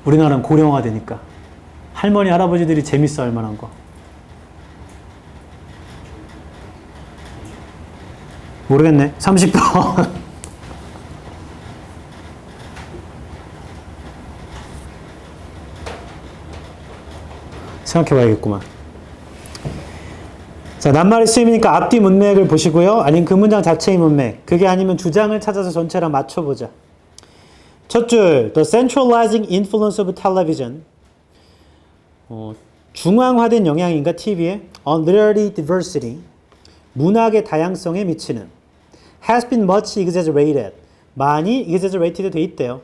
Speaker 1: 우리나라는 고령화 되니까. 할머니, 할아버지들이 재밌어 할 만한 거. 모르겠네. 30%. 생각해 봐야겠구만. 자, 낱말의 쓰임이니까 앞뒤 문맥을 보시고요. 아니면 그 문장 자체의 문맥. 그게 아니면 주장을 찾아서 전체랑 맞춰보자. 첫 줄, The centralizing influence of television. 중앙화된 영향인가 TV에 on literary diversity 문학의 다양성에 미치는 has been much exaggerated 많이 exaggerated 돼 있대요.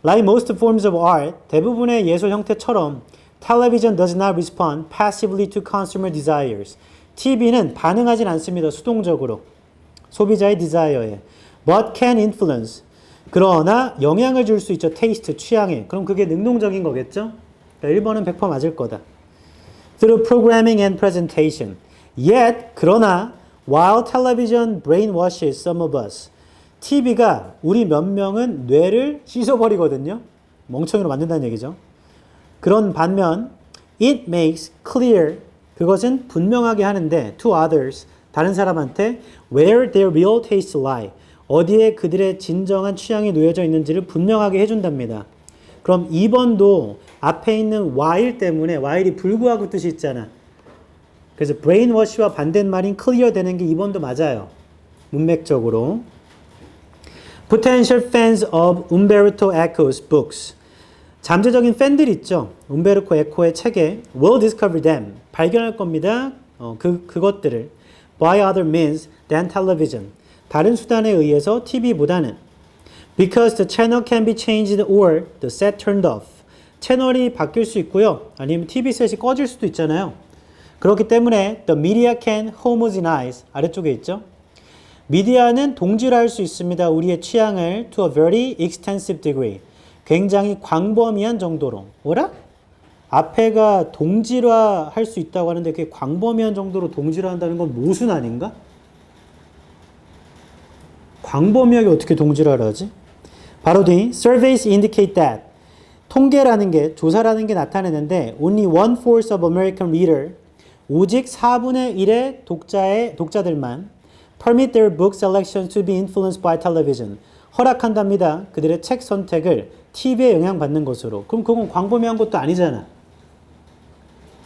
Speaker 1: Like most forms of art 대부분의 예술 형태처럼 television does not respond passively to consumer desires. TV는 반응하진 않습니다. 수동적으로 소비자의 desire에 but can influence 그러나 영향을 줄 수 있죠. 테이스트, 취향에. 그럼 그게 능동적인 거겠죠? 1번은 100% 맞을 거다. Through programming and presentation. Yet, 그러나 while television brainwashes some of us. TV가 우리 몇 명은 뇌를 씻어버리거든요. 멍청이로 만든다는 얘기죠. 그런 반면 it makes clear 그것은 분명하게 하는데 to others 다른 사람한테 where their real tastes lie. 어디에 그들의 진정한 취향이 놓여져 있는지를 분명하게 해준답니다. 그럼 2번도 앞에 있는 while 때문에 while이 불구하고 뜻이 있잖아. 그래서 brainwash와 반대말인 clear 되는 게 2번도 맞아요. 문맥적으로. Potential fans of Umberto Eco's books. 잠재적인 팬들 있죠. 움베르토 에코의 책에 will discover them. 발견할 겁니다. 그것들을 by other means than television. 다른 수단에 의해서 TV보다는 because the channel can be changed or the set turned off. 채널이 바뀔 수 있고요. 아니면 TV 셋이 꺼질 수도 있잖아요. 그렇기 때문에 the media can homogenize 아래쪽에 있죠. 미디어는 동질화할 수 있습니다. 우리의 취향을 to a very extensive degree. 굉장히 광범위한 정도로. 뭐라? 앞에가 동질화할 수 있다고 하는데 그게 광범위한 정도로 동질화한다는 건 모순 아닌가? 광범위하게 어떻게 동질화를 하지? 바로 뒤 surveys indicate that 통계라는 게 조사라는 게 나타내는데 only 1/4 of American reader 오직 4분의 1의 독자들만 permit their book selection to be influenced by television 허락한답니다. 그들의 책 선택을 TV에 영향받는 것으로. 그럼 그건 광범위한 것도 아니잖아.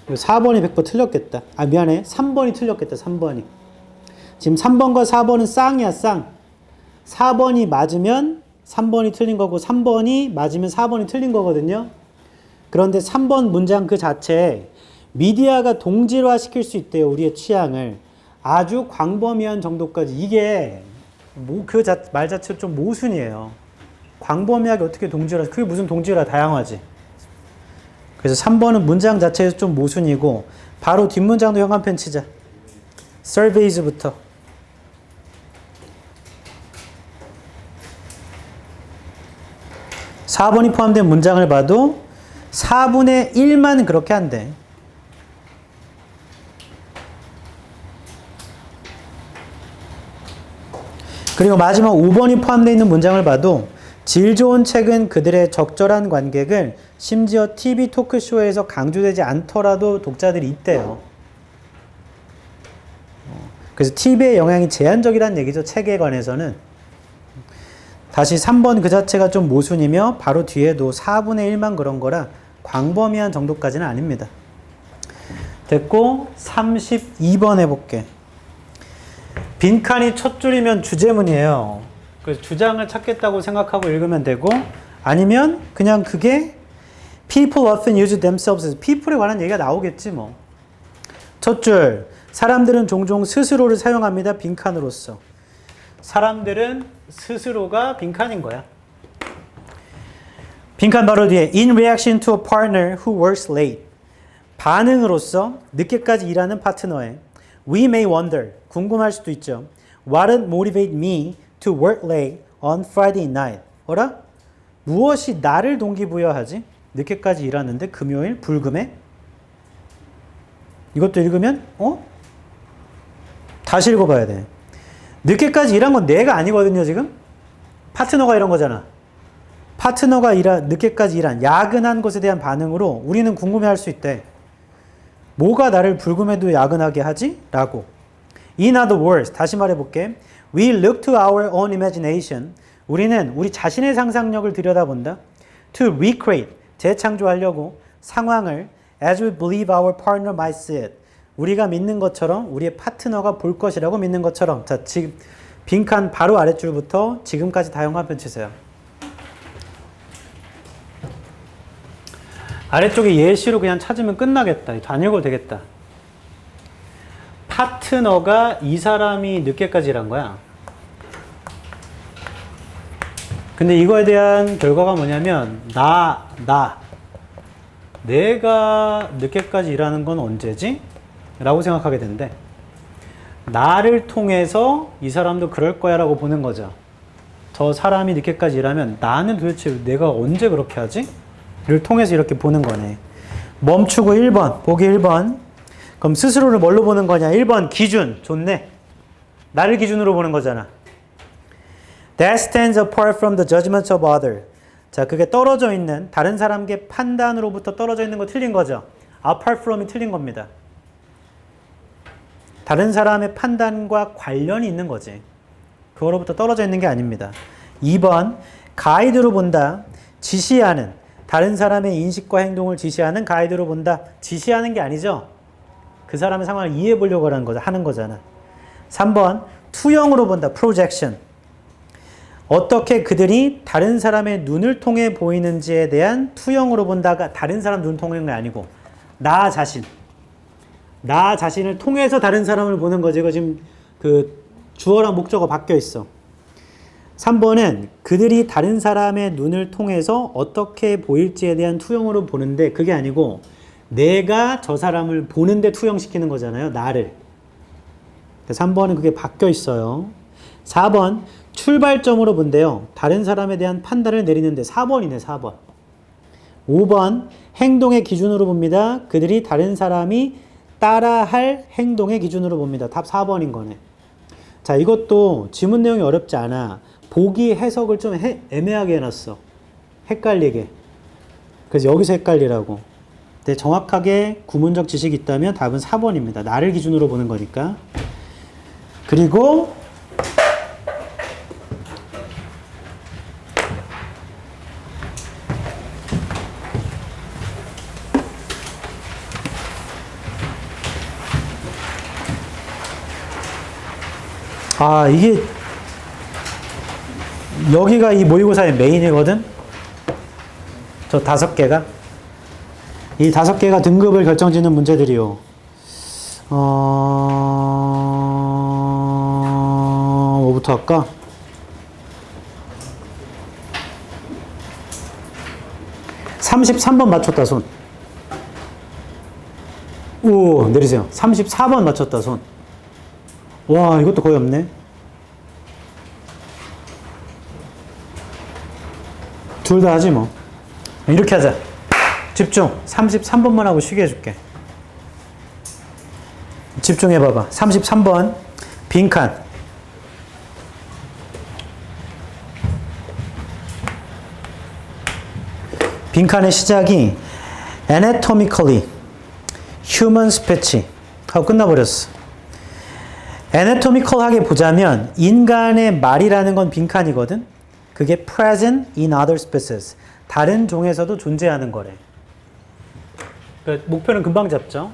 Speaker 1: 4번이 100% 틀렸겠다. 아 미안해. 3번이 틀렸겠다. 3번이. 지금 3번과 4번은 쌍이야 쌍. 4번이 맞으면 3번이 틀린 거고 3번이 맞으면 4번이 틀린 거거든요. 그런데 3번 문장 그 자체에 미디어가 동질화시킬 수 있대요. 우리의 취향을. 아주 광범위한 정도까지. 이게 그 말 자체로 좀 모순이에요. 광범위하게 어떻게 동질화, 그게 무슨 동질화 다양하지. 그래서 3번은 문장 자체에서 좀 모순이고 바로 뒷문장도 형광펜 치자. surveys부터. 4번이 포함된 문장을 봐도 4분의 1만 그렇게 한대. 그리고 마지막 5번이 포함되어 있는 문장을 봐도 질 좋은 책은 그들의 적절한 관객을 심지어 TV 토크쇼에서 강조되지 않더라도 독자들이 있대요. 그래서 TV의 영향이 제한적이라는 얘기죠. 책에 관해서는. 다시 3번 그 자체가 좀 모순이며 바로 뒤에도 4분의 1만 그런 거라 광범위한 정도까지는 아닙니다. 됐고 32번 해볼게. 빈칸이 첫 줄이면 주제문이에요. 그래서 주장을 찾겠다고 생각하고 읽으면 되고 아니면 그냥 그게 people often use themselves as people에 관한 얘기가 나오겠지 뭐. 첫 줄 사람들은 종종 스스로를 사용합니다. 빈칸으로서. 사람들은 스스로가 빈칸인 거야. 빈칸 바로 뒤에 in reaction to a partner who works late. 반응으로서 늦게까지 일하는 파트너에 we may wonder. 궁금할 수도 있죠. What would motivate me to work late on Friday night? 어라? 무엇이 나를 동기부여하지? 늦게까지 일하는데 금요일 불금에? 이것도 읽으면 다시 읽어봐야 돼. 늦게까지 일한 건 내가 아니거든요, 지금. 파트너가 이런 거잖아. 파트너가 늦게까지 일한 야근한 것에 대한 반응으로 우리는 궁금해할 수 있대. 뭐가 나를 불금에도 야근하게 하지? 라고. In other words, 다시 말해볼게. We look to our own imagination. 우리는 우리 자신의 상상력을 들여다본다. To recreate, 재창조하려고 상황을 as we believe our partner might see it. 우리가 믿는 것처럼 우리의 파트너가 볼 것이라고 믿는 것처럼. 자, 지금 빈칸 바로 아랫줄부터 지금까지 다 형광펜 치세요. 아래쪽에 예시로 그냥 찾으면 끝나겠다. 안 읽어도 되겠다. 파트너가 이 사람이 늦게까지 일한 거야. 근데 이거에 대한 결과가 뭐냐면 내가 늦게까지 일하는 건 언제지? 라고 생각하게 된대. 나를 통해서 이 사람도 그럴 거야 라고 보는 거죠. 저 사람이 늦게까지 일하면 나는 도대체 내가 언제 그렇게 하지? 를 통해서 이렇게 보는 거네. 멈추고 1번, 보기 1번. 그럼 스스로를 뭘로 보는 거냐? 1번, 기준. 좋네. 나를 기준으로 보는 거잖아. That stands apart from the judgments of others. 자, 그게 떨어져 있는, 다른 사람의 판단으로부터 떨어져 있는 거 틀린 거죠. apart from이 틀린 겁니다. 다른 사람의 판단과 관련이 있는 거지. 그거로부터 떨어져 있는 게 아닙니다. 2번, 가이드로 본다. 지시하는, 다른 사람의 인식과 행동을 지시하는 가이드로 본다. 지시하는 게 아니죠. 그 사람의 상황을 이해해 보려고 하는 거잖아. 3번, 투영으로 본다. projection. 어떻게 그들이 다른 사람의 눈을 통해 보이는지에 대한 투영으로 본다가 다른 사람 눈을 통하는 게 아니고 나 자신을 통해서 다른 사람을 보는 거지. 이거 지금 그 주어랑 목적어 바뀌어 있어. 3번은 그들이 다른 사람의 눈을 통해서 어떻게 보일지에 대한 투영으로 보는데 그게 아니고 내가 저 사람을 보는데 투영시키는 거잖아요. 나를. 3번은 그게 바뀌어 있어요. 4번 출발점으로 본대요. 다른 사람에 대한 판단을 내리는데 4번이네. 4번. 5번 행동의 기준으로 봅니다. 그들이 다른 사람이 따라할 행동의 기준으로 봅니다. 답 4번인 거네. 자, 이것도 지문 내용이 어렵지 않아. 보기 해석을 좀 애매하게 해놨어. 헷갈리게. 그래서 여기서 헷갈리라고. 근데 정확하게 구문적 지식이 있다면 답은 4번입니다. 나를 기준으로 보는 거니까. 그리고 이게 여기가 이 모의고사의 메인이거든. 저 5개가 이 5개가 등급을 결정짓는 문제들이요. 뭐부터 할까? (33번) 맞췄다 손. 오, 내리세요. 34번 맞췄다 손. 와, 이것도 거의 없네. 둘 다 하지 뭐. 이렇게 하자. 집중. 33번만 하고 쉬게 해줄게. 집중해봐봐. 33번 빈칸. 빈칸의 시작이 anatomically human speech 하고 끝나버렸어. anatomical하게 보자면 인간의 말이라는 건 빈칸이거든. 그게 present in other species. 다른 종에서도 존재하는 거래. 목표는 금방 잡죠.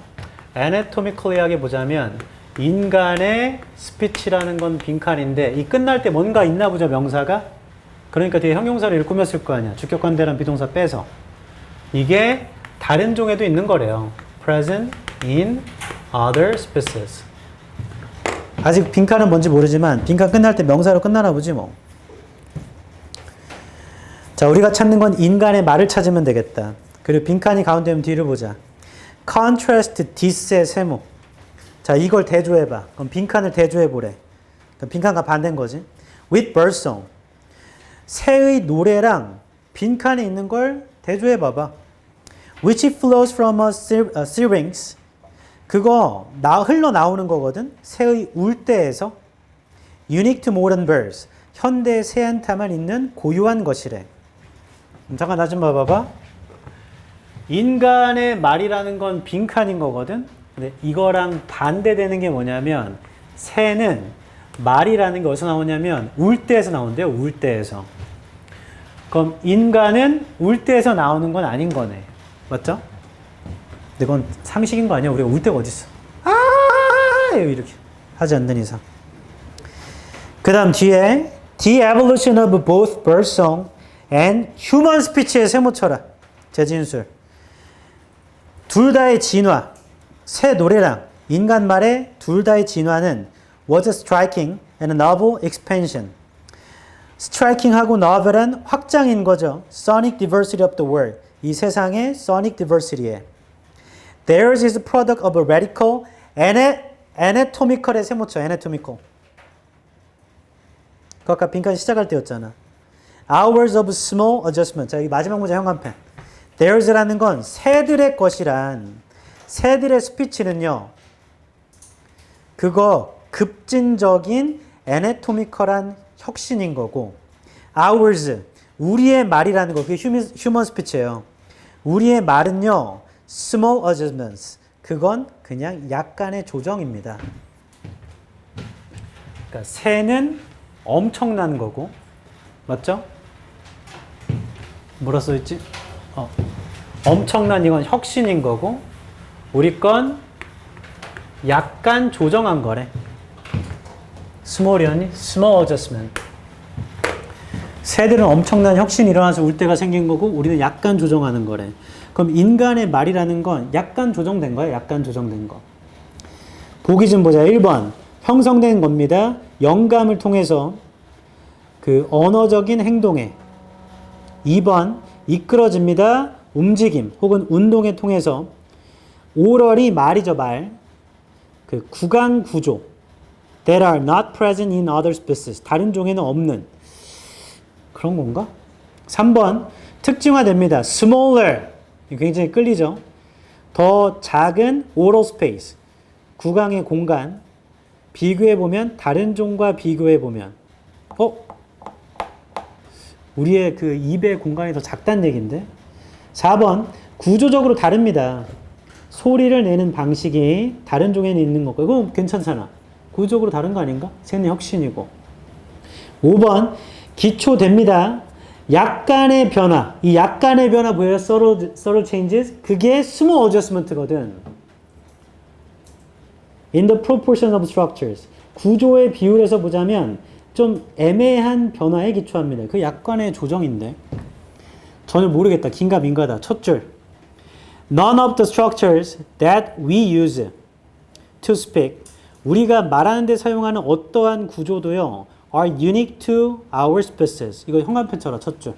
Speaker 1: anatomically하게 보자면 인간의 speech라는 건 빈칸인데 이 끝날 때 뭔가 있나 보죠, 명사가. 그러니까 뒤에 형용사를 일꾸몄을 거 아니야. 주격관대란 비동사 빼서. 이게 다른 종에도 있는 거래요. present in other species. 아직 빈칸은 뭔지 모르지만 빈칸 끝날 때 명사로 끝나나 보지 뭐. 자, 우리가 찾는 건 인간의 말을 찾으면 되겠다. 그리고 빈칸이 가운데면 뒤를 보자. contrast this의 세모. 자, 이걸 대조해봐. 그럼 빈칸을 대조해보래. 그럼 빈칸과 반대인 거지. with birdsong. 새의 노래랑 빈칸에 있는 걸 대조해봐봐. which flows from a syrinx. 그거 흘러나오는 거거든. 새의 울대에서. unique to modern birds. 현대 새한테만 있는 고유한 것이래. 잠깐 나 좀 봐봐봐. 인간의 말이라는 건 빈칸인 거거든. 근데 이거랑 반대되는 게 뭐냐면 새는 말이라는 게 어디서 나오냐면 울대에서 나온대요. 울대에서. 그럼 인간은 울대에서 나오는 건 아닌 거네. 맞죠? 근데 그건 상식인 거 아니야? 우리가 울대가 어딨어? 이렇게 하지 않는 이상. 그 다음 뒤에 The evolution of both birdsong and human speech의 세모 쳐라. 재진술. 둘 다의 진화, 새 노래랑 인간 말의 둘 다의 진화는 was striking and a novel expansion. striking하고 novel은 확장인 거죠. sonic diversity of the world. 이 세상의 sonic diversity에. theirs is a product of a radical anatomical의 세모쳐, anatomical. 그 아까 빈칸 시작할 때였잖아. hours of small adjustment. 자, 여기 마지막 문제 현관펜. theirs라는 건 새들의 것이란, 새들의 스피치는요, 그거 급진적인 anatomical한 혁신인 거고, ours, 우리의 말이라는 거, 그게 human speech예요. 우리의 말은요, small adjustments, 그건 그냥 약간의 조정입니다. 그러니까 새는 엄청난 거고, 맞죠? 뭐라 써있지? 엄청난 이건 혁신인 거고, 우리 건 약간 조정한 거래. small이었니? small adjustment. 새들은 엄청난 혁신이 일어나서 울대가 생긴 거고, 우리는 약간 조정하는 거래. 그럼 인간의 말이라는 건 약간 조정된 거야, 약간 조정된 거. 보기 좀 보자. 1번. 형성된 겁니다. 영감을 통해서 그 언어적인 행동에. 2번. 이끌어집니다. 움직임 혹은 운동에 통해서. 오럴이 말이죠, 말. 그 구강 구조. That are not present in other species. 다른 종에는 없는. 그런 건가? 3번. 특징화됩니다. Smaller. 굉장히 끌리죠? 더 작은 oral space. 구강의 공간. 비교해보면, 다른 종과 비교해보면, 우리의 그 입의 공간이 더 작다는 얘기인데? 4번. 구조적으로 다릅니다. 소리를 내는 방식이 다른 종에는 있는 거고, 이거 괜찮잖아. 구조적으로 다른 거 아닌가? 새는 혁신이고. 5번. 기초됩니다. 약간의 변화. 이 약간의 변화 뭐예요? subtle changes. 그게 small adjustment거든. In the proportion of structures. 구조의 비율에서 보자면 좀 애매한 변화에 기초합니다. 그 약간의 조정인데. 전혀 모르겠다. 긴가 민가다. 첫 줄. None of the structures that we use to speak. 우리가 말하는 데 사용하는 어떠한 구조도요. are unique to our species. 이거 현관펜 쳐라. 첫 줄.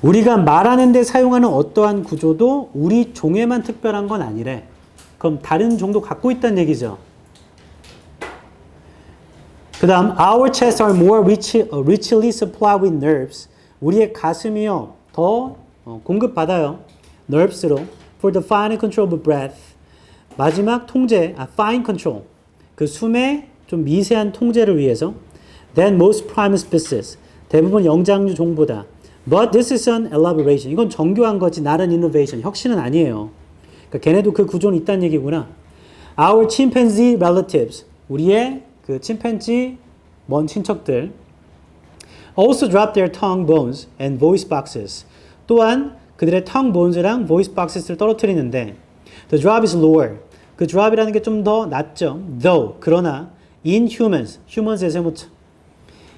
Speaker 1: 우리가 말하는 데 사용하는 어떠한 구조도 우리 종에만 특별한 건 아니래. 그럼 다른 종도 갖고 있다는 얘기죠. 그 다음 our chests are more richly supplied with nerves. 우리의 가슴이요. 더 공급받아요. nerves로. for the fine control of breath. 마지막 통제, fine control. 그 숨의 좀 미세한 통제를 위해서. than most prime species. 대부분 영장류 종보다. But this is an elaboration. 이건 정교한 거지, not an innovation. 혁신은 아니에요. 그러니까 걔네도 그 구조는 있다는 얘기구나. Our chimpanzee relatives. 우리의 그 침팬지 먼 친척들. Also drop their tongue bones and voice boxes. 또한 그들의 tongue bones랑 voice boxes를 떨어뜨리는데 the drop is lower. 그 drop이라는 게 좀 더 낮죠. Though. 그러나 in humans. humans의 세모쳐.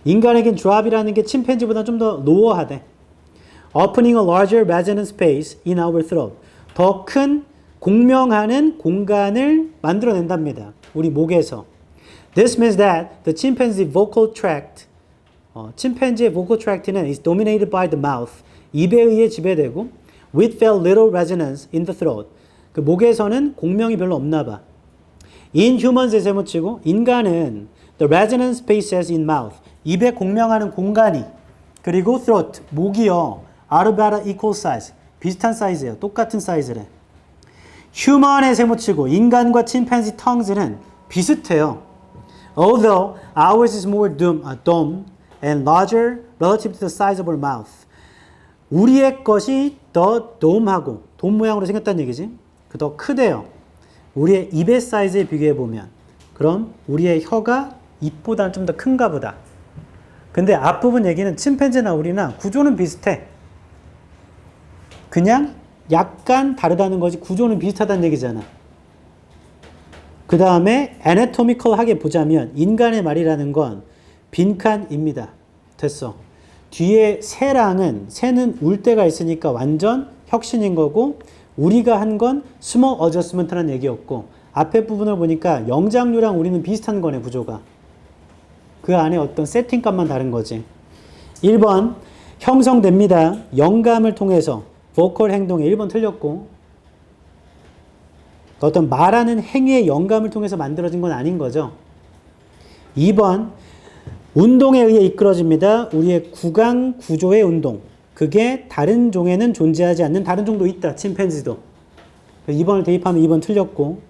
Speaker 1: 인간에겐 drop이라는 게 침팬지보다 좀 더 lower하대. Opening a larger resonant space in our throat. 더 큰 공명하는 공간을 만들어낸답니다. 우리 목에서. This means that the chimpanzee vocal tract, 침팬지의 vocal tract는 is dominated by the mouth. 입에 의해 지배되고, with very little resonance in the throat. 그 목에서는 공명이 별로 없나 봐. In humans의 세모치고, 인간은 the resonant spaces in mouth. 입에 공명하는 공간이, 그리고 throat, 목이요. are about equal size. 비슷한 사이즈예요. 똑같은 사이즈래. human의 세모치고, 인간과 침팬지 tongues는 비슷해요. Although ours is more dome and larger relative to the size of our mouth. 우리의 것이 더 dome하고 돔 모양으로 생겼다는 얘기지. 그 더 크대요. 우리의 입의 사이즈에 비교해보면. 그럼 우리의 혀가 입보다는 좀 더 큰가 보다. 근데 앞부분 얘기는 침팬지나 우리나 구조는 비슷해. 그냥 약간 다르다는 거지 구조는 비슷하다는 얘기잖아. 그 다음에 anatomical하게 보자면 인간의 말이라는 건 빈칸입니다. 됐어. 뒤에 새는 울 때가 있으니까 완전 혁신인 거고, 우리가 한 건 small adjustment라는 얘기였고, 앞에 부분을 보니까 영장류랑 우리는 비슷한 거네, 구조가. 그 안에 어떤 세팅값만 다른 거지. 1번 형성됩니다. 영감을 통해서 보컬 행동에 1번 틀렸고, 어떤 말하는 행위의 영감을 통해서 만들어진 건 아닌 거죠. 2번 운동에 의해 이끌어집니다. 우리의 구강 구조의 운동. 그게 다른 종에는 존재하지 않는 다른 종도 있다. 침팬지도. 2번을 대입하면 2번 틀렸고,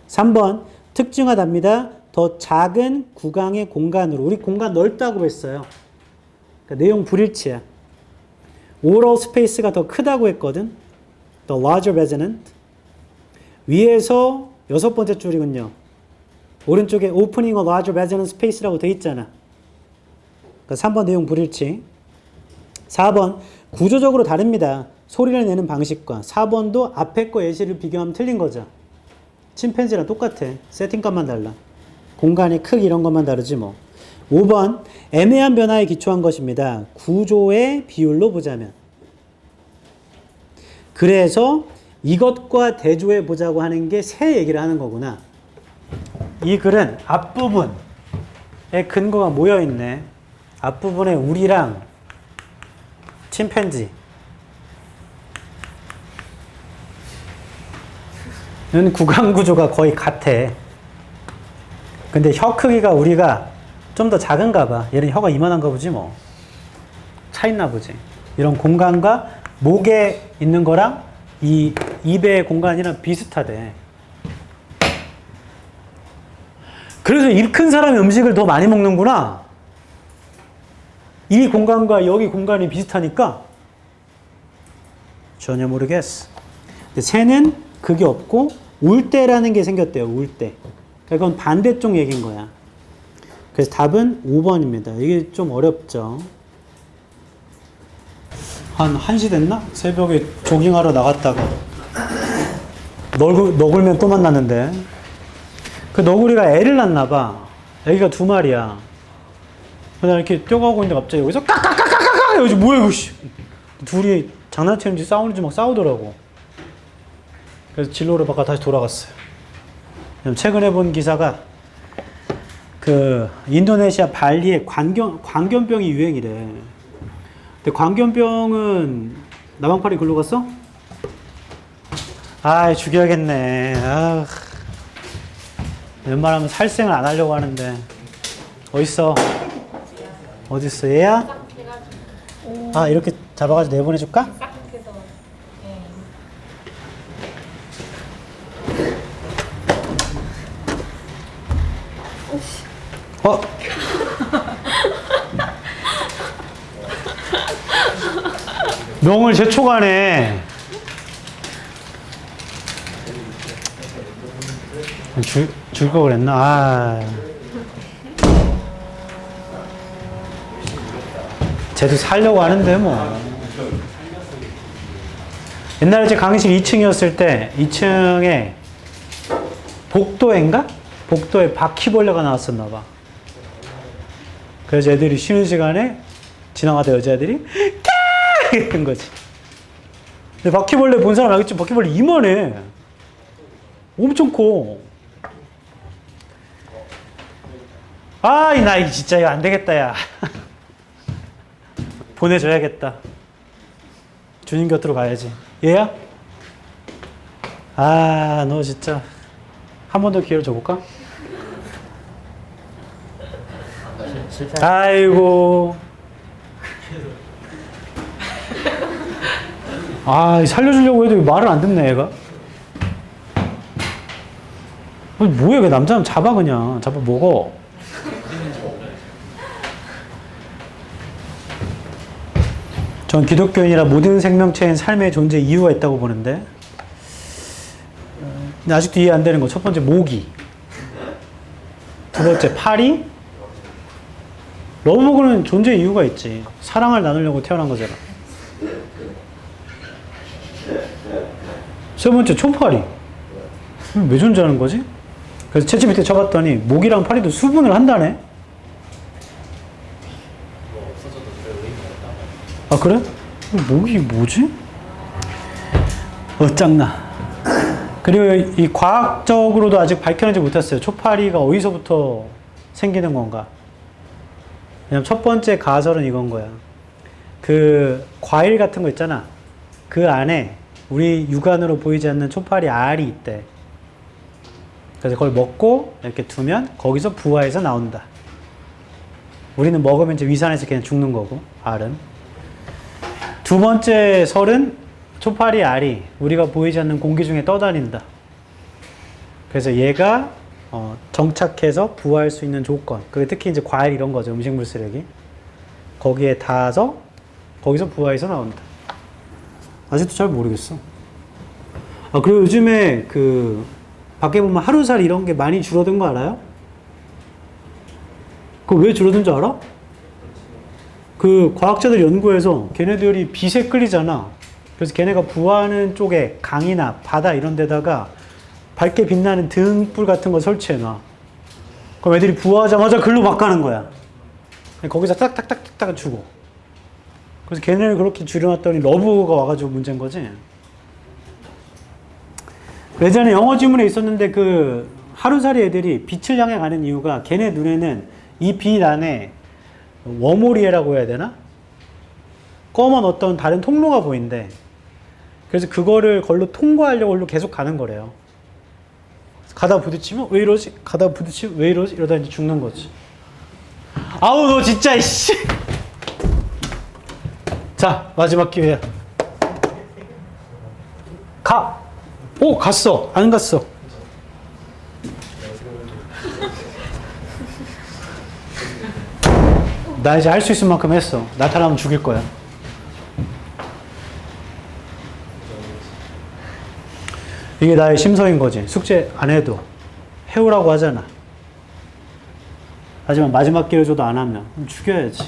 Speaker 1: 3번 특징화답니다. 더 작은 구강의 공간으로. 우리 공간 넓다고 했어요. 그러니까 내용 불일치야. oral space가 더 크다고 했거든. The larger resonant. 위에서 6번째 줄이군요. 오른쪽에 opening a larger resonant space라고 돼 있잖아. 그러니까 3번 내용 불일치. 4번 구조적으로 다릅니다. 소리를 내는 방식과. 4번도 앞에 거 예시를 비교하면 틀린 거죠. 침팬지랑 똑같아. 세팅값만 달라. 공간의 크기 이런 것만 다르지 뭐. 5번 애매한 변화에 기초한 것입니다. 구조의 비율로 보자면. 그래서 이것과 대조해 보자고 하는 게 새 얘기를 하는 거구나. 이 글은 앞부분에 근거가 모여 있네. 앞부분에 우리랑 침팬지 는 구강 구조가 거의 같아. 근데 혀 크기가 우리가 좀 더 작은가 봐. 얘는 혀가 이만한가 보지 뭐. 차 있나 보지. 이런 공간과 목에 있는 거랑 이 입의 공간이랑 비슷하대. 그래서 입 큰 사람이 음식을 더 많이 먹는구나. 이 공간과 여기 공간이 비슷하니까 전혀 모르겠어. 근데 새는 그게 없고 울대라는 게 생겼대요. 울대. 그건 반대쪽 얘기인 거야. 그래서 답은 5번입니다. 이게 좀 어렵죠. 한 1시 됐나? 새벽에 조깅하러 나갔다가 너굴면 또 만났는데, 그 너구리가 애를 낳나 봐. 애기가 2마리야. 그냥 이렇게 뛰어가고 있는데 갑자기 여기서 까까까까까까! 여기서 뭐야 이거 씨. 둘이 장난치는지 싸우는지 막 싸우더라고. 그래서 진로를 바꿔 다시 돌아갔어요. 최근에 본 기사가 그 인도네시아 발리에 광견병이 유행이래. 근데 광견병은 나방팔이 글로 갔어? 아, 죽여야겠네. 아, 웬만하면 살생을 안 하려고 하는데. 어딨어? 어딨어? 얘야? 아, 이렇게 잡아가지고 내보내줄까? 어? 명을 재촉하네. 줄 거 그랬나? 아. 쟤도 살려고 하는데 뭐. 옛날에 제 강의실 2층이었을 때 2층에 복도인가? 복도에 바퀴벌레가 나왔었나 봐. 그래서 애들이 쉬는 시간에 지나가다 여자애들이 까! 이런 거지. 근데 바퀴벌레 본 사람 알겠지? 바퀴벌레 이만해. 엄청 커. 아, 이 나이 진짜 이거 안 되겠다, 야. 보내줘야겠다. 주님 곁으로 가야지. 얘야? 아, 너 진짜. 한 번 더 기회를 줘볼까? 아이고. 아, 살려주려고 해도 말을 안 듣네, 얘가. 뭐야, 왜 남자는 잡아, 그냥. 잡아 먹어. 전 기독교인이라 모든 생명체엔 삶의 존재 이유가 있다고 보는데, 근데 아직도 이해 안 되는 거. 첫 번째, 모기. 두 번째, 파리. 러브버그는 존재 이유가 있지. 사랑을 나누려고 태어난 거잖아. 세 번째, 초파리. 왜 존재하는 거지? 그래서 챗GPT 쳐봤더니 모기랑 파리도 수분을 한다네. 아 그래? 이게 뭐지? 짱나. 그리고 이 과학적으로도 아직 밝혀내지 못했어요. 초파리가 어디서부터 생기는 건가? 왜냐면 첫 번째 가설은 이건 거야. 그 과일 같은 거 있잖아. 그 안에 우리 육안으로 보이지 않는 초파리 알이 있대. 그래서 그걸 먹고 이렇게 두면 거기서 부화해서 나온다. 우리는 먹으면 이제 위산해서 그냥 죽는 거고, 알은. 두 번째 설은 초파리 알이 우리가 보이지 않는 공기 중에 떠다닌다. 그래서 얘가 정착해서 부화할 수 있는 조건. 그게 특히 이제 과일 이런 거죠. 음식물 쓰레기. 거기에 닿아서 거기서 부화해서 나온다. 아직도 잘 모르겠어. 그리고 요즘에 그 밖에 보면 하루살 이런 게 많이 줄어든 거 알아요? 그거 왜 줄어든 줄 알아? 그 과학자들 연구해서 걔네들이 빛에 끌리잖아. 그래서 걔네가 부화하는 쪽에 강이나 바다 이런 데다가 밝게 빛나는 등불 같은 거 설치해놔. 그럼 애들이 부화하자마자 글로 막 가는 거야. 거기서 딱딱딱딱 주고. 그래서 걔네를 그렇게 줄여놨더니 러브가 와가지고 문제인 거지. 예전에 영어 지문에 있었는데 그 하루살이 애들이 빛을 향해 가는 이유가 걔네 눈에는 이 빛 안에 워몰이라고 해야 되나? 검은 어떤 다른 통로가 보인대. 그래서 그거를 걸로 통과하려고 걸로 계속 가는 거래요. 가다 부딪히면 왜 이러지? 가다 부딪히면 왜 이러지? 이러다 이제 죽는 거지. 아우 너 진짜 이씨. 자 마지막 기회야. 가. 오 갔어. 안 갔어. 나 이제 할 수 있을 만큼 했어. 나타나면 죽일 거야. 이게 나의 심서인 거지. 숙제 안 해도 해오라고 하잖아. 하지만 마지막 기회 줘도 안 하면 죽여야지.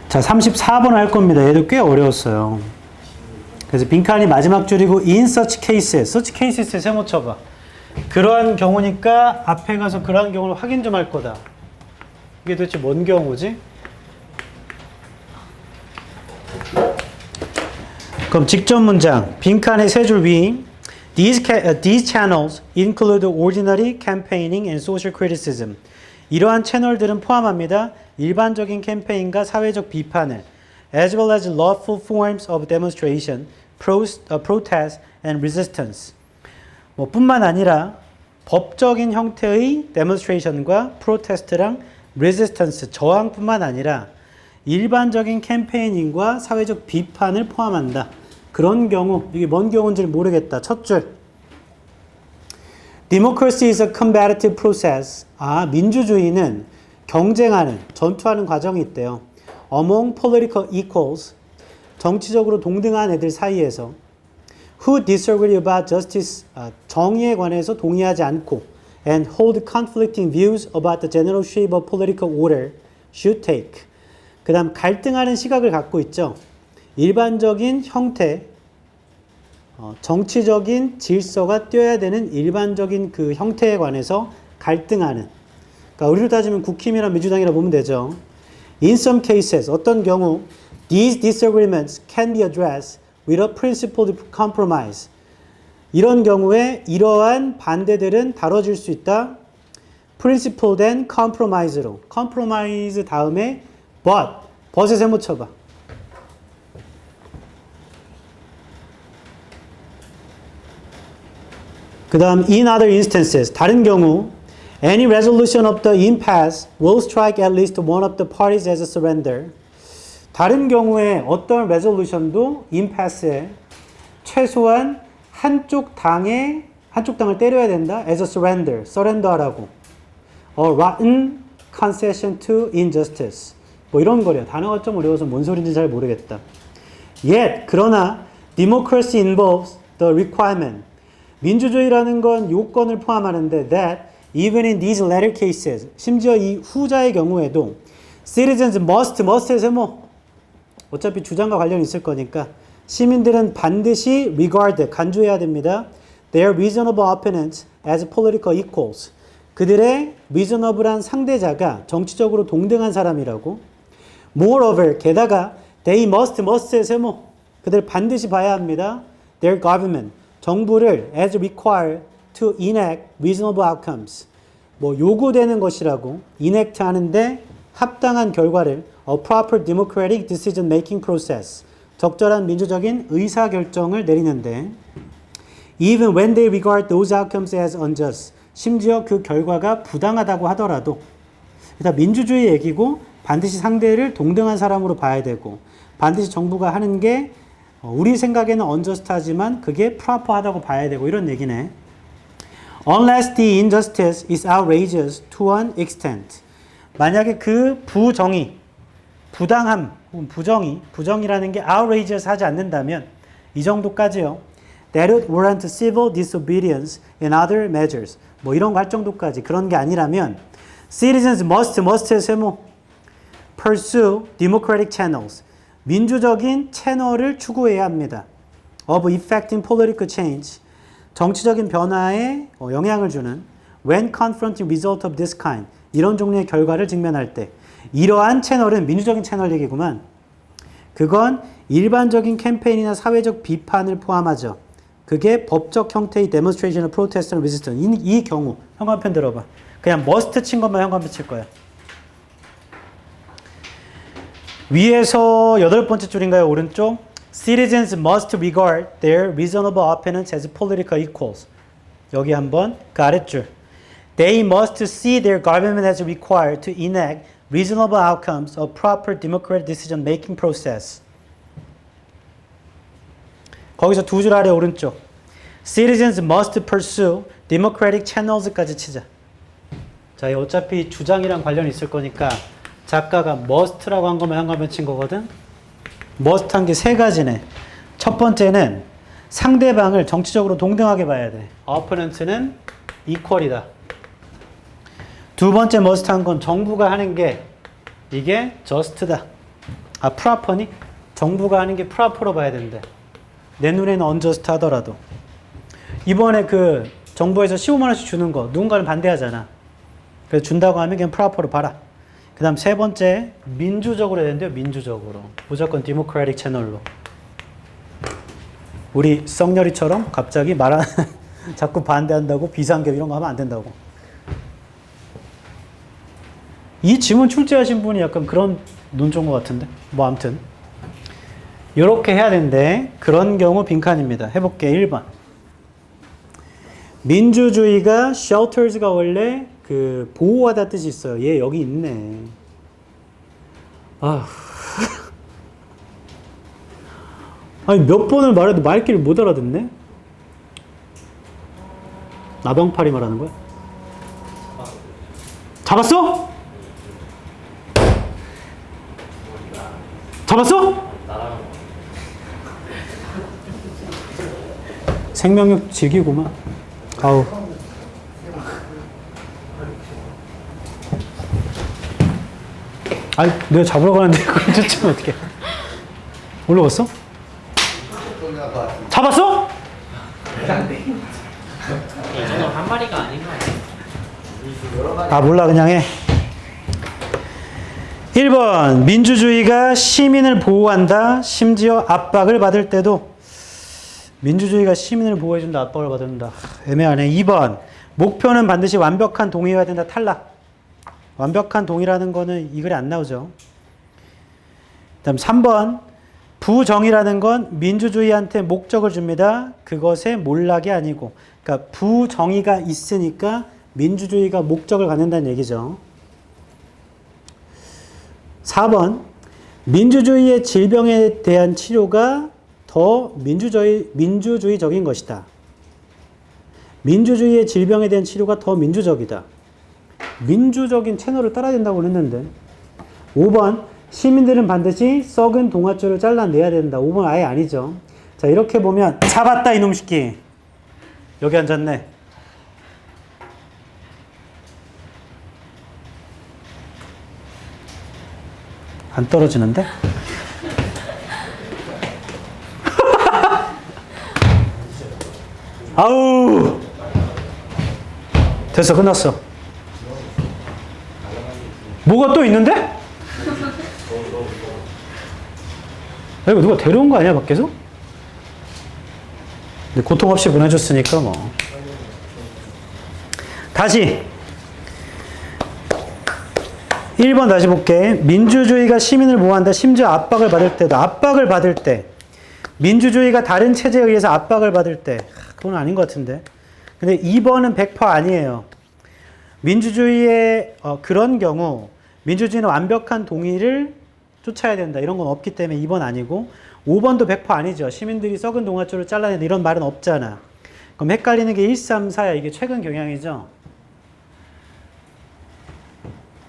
Speaker 1: 자, 34번 할 겁니다. 얘도 꽤 어려웠어요. 그래서 빈칸이 마지막 줄이고 in such cases. such cases에 세모 쳐봐. 그러한 경우니까 앞에 가서 그러한 경우를 확인 좀 할 거다. 이게 도대체 뭔 경우지? 그럼 직접 문장. 빈칸의 세 줄 위. These channels include ordinary campaigning and social criticism. 이러한 채널들은 포함합니다. 일반적인 캠페인과 사회적 비판을 as well as lawful forms of demonstration, protest and resistance. 뭐 뿐만 아니라 법적인 형태의 demonstration과 protest랑 resistance, 저항뿐만 아니라 일반적인 캠페인과 사회적 비판을 포함한다. 그런 경우, 이게 뭔 경우인지 모르겠다. 첫 줄. Democracy is a combative process. 민주주의는 경쟁하는, 전투하는 과정이 있대요. Among political equals. 정치적으로 동등한 애들 사이에서. Who disagree about justice. 정의에 관해서 동의하지 않고. And hold conflicting views about the general shape of political order should take. 그 다음 갈등하는 시각을 갖고 있죠. 일반적인 형태, 정치적인 질서가 띄어야 되는 일반적인 그 형태에 관해서 갈등하는. 그러니까 우리로 따지면 국힘이나 민주당이라 보면 되죠. In some cases, 어떤 경우 these disagreements can be addressed with a principled compromise. 이런 경우에 이러한 반대들은 다뤄질 수 있다. principled and compromise로. compromise 다음에 but에 세모 쳐봐. 그 다음 in other instances, 다른 경우 any resolution of the impasse will strike at least one of the parties as a surrender. 다른 경우에 어떤 resolution도 impasse에 최소한 한쪽 당을 때려야 된다. as a surrender 하라고. A rotten concession to injustice. 뭐 이런 거래요. 단어가 좀 어려워서 뭔 소리인지 잘 모르겠다. Yet, 그러나 democracy involves the requirement. 민주주의라는 건 요건을 포함하는데 that even in these latter cases, 심지어 이 후자의 경우에도 citizens must의 세모. 어차피 주장과 관련이 있을 거니까 시민들은 반드시 regard, 간주해야 됩니다. Their reasonable opponents as political equals. 그들의 reasonable한 상대자가 정치적으로 동등한 사람이라고. Moreover, 게다가 they must의 세모. 그들 반드시 봐야 합니다. Their government, 정부를 as required to enact reasonable outcomes. 뭐 요구되는 것이라고 enact 하는데 합당한 결과를 a proper democratic decision making process. 적절한 민주적인 의사 결정을 내리는데 even when they regard those outcomes as unjust. 심지어 그 결과가 부당하다고 하더라도 일단 민주주의 얘기고 반드시 상대를 동등한 사람으로 봐야 되고 반드시 정부가 하는 게 우리 생각에는 unjust하지만 그게 proper하다고 봐야 되고 이런 얘기네. Unless the injustice is outrageous to an extent. 만약에 그 부정의, 부당함, 부정이라는 게 outrageous 하지 않는다면 이 정도까지요. That would warrant civil disobedience and other measures. 뭐 이런 거 할 정도까지 그런 게 아니라면 citizens must의 세모 pursue democratic channels. 민주적인 채널을 추구해야 합니다. Of effecting political change. 정치적인 변화에 영향을 주는 when confronting result of this kind. 이런 종류의 결과를 직면할 때 이러한 채널은 민주적인 채널 얘기구만. 그건 일반적인 캠페인이나 사회적 비판을 포함하죠. 그게 법적 형태의 demonstration, protest, resistance. 이 경우 현관펜 들어봐. 그냥 must 친 것만 현관펜 칠 거야. 위에서 8번째 줄인가요? 오른쪽. Citizens must regard their reasonable opponents as political equals. 여기 한번 그 아랫줄. They must see their government as required to enact reasonable outcomes of proper democratic decision making process. 거기서 두 줄 아래 오른쪽. Citizens must pursue democratic channels까지 치자. 자, 이 어차피 주장이랑 관련이 있을 거니까 작가가 must라고 한 것만 현관펜 친 거거든. must 한 게 세 가지네. 첫 번째는 상대방을 정치적으로 동등하게 봐야 돼. opponent는 equal이다. 두 번째 must 한 건 정부가 하는 게 이게 just다. 아, proper니? 정부가 하는 게 proper로 봐야 된대. 내 눈에는 unjust 하더라도. 이번에 그 정부에서 15만 원씩 주는 거 누군가는 반대하잖아. 그래서 준다고 하면 그냥 proper로 봐라. 그 다음 세 번째, 민주적으로 해야 되는데요. 민주적으로. 무조건 디모크라틱 채널로. 우리 썩녀리처럼 갑자기 자꾸 반대한다고 비상계엄 이런 거 하면 안 된다고. 이 지문 출제하신 분이 약간 그런 논조인 것 같은데. 뭐 아무튼 이렇게 해야 되는데 그런 경우 빈칸입니다. 해볼게. 1번. 민주주의가 shelters가 원래 그 보호하다 뜻이 있어요. 얘 여기 있네. 아니 몇 번을 말해도 말귀를 못 알아듣네. 나병파리 말하는 거야? 잡았어? 잡았어? 생명력 즐기구만. 아우. 아니, 내가 잡으러 가는데 그걸 쫓으면 어떡해. 올라갔어? 잡았어?
Speaker 4: 이 정도 한 마리가 아닌 거 아니야?
Speaker 1: 아, 몰라. 그냥 해. 1번. 민주주의가 시민을 보호한다. 심지어 압박을 받을 때도. 민주주의가 시민을 보호해준다. 압박을 받는다. 애매하네. 2번. 목표는 반드시 완벽한 동의해야 된다. 탈락. 완벽한 동의라는 거는 이 글에 안 나오죠. 다음 3번. 부정의라는 건 민주주의한테 목적을 줍니다. 그것의 몰락이 아니고. 그러니까 부정의가 있으니까 민주주의가 목적을 갖는다는 얘기죠. 4번. 민주주의의 질병에 대한 치료가 더 민주주의적인 것이다. 민주주의의 질병에 대한 치료가 더 민주적이다. 민주적인 채널을 따라야 된다고 했는데. 5번. 시민들은 반드시 썩은 동아줄을 잘라내야 된다. 5번 아예 아니죠. 자, 이렇게 보면 잡았다 이놈 새끼. 여기 앉았네. 안 떨어지는데? 아우. 됐어, 끝났어. 뭐가 또 있는데? 이거 누가 데려온 거 아니야, 밖에서? 근데 고통 없이 보내줬으니까 뭐. 다시 1번 다시 볼게. 민주주의가 시민을 보호한다. 심지어 압박을 받을 때도. 압박을 받을 때. 민주주의가 다른 체제에 의해서 압박을 받을 때. 그건 아닌 것 같은데. 근데 2번은 100% 아니에요. 민주주의의 그런 경우 민주주의는 완벽한 동의를 쫓아야 된다. 이런 건 없기 때문에 2번 아니고 5번도 100% 아니죠. 시민들이 썩은 동아줄을 잘라야 된다. 이런 말은 없잖아. 그럼 헷갈리는 게 1, 3, 4야. 이게 최근 경향이죠.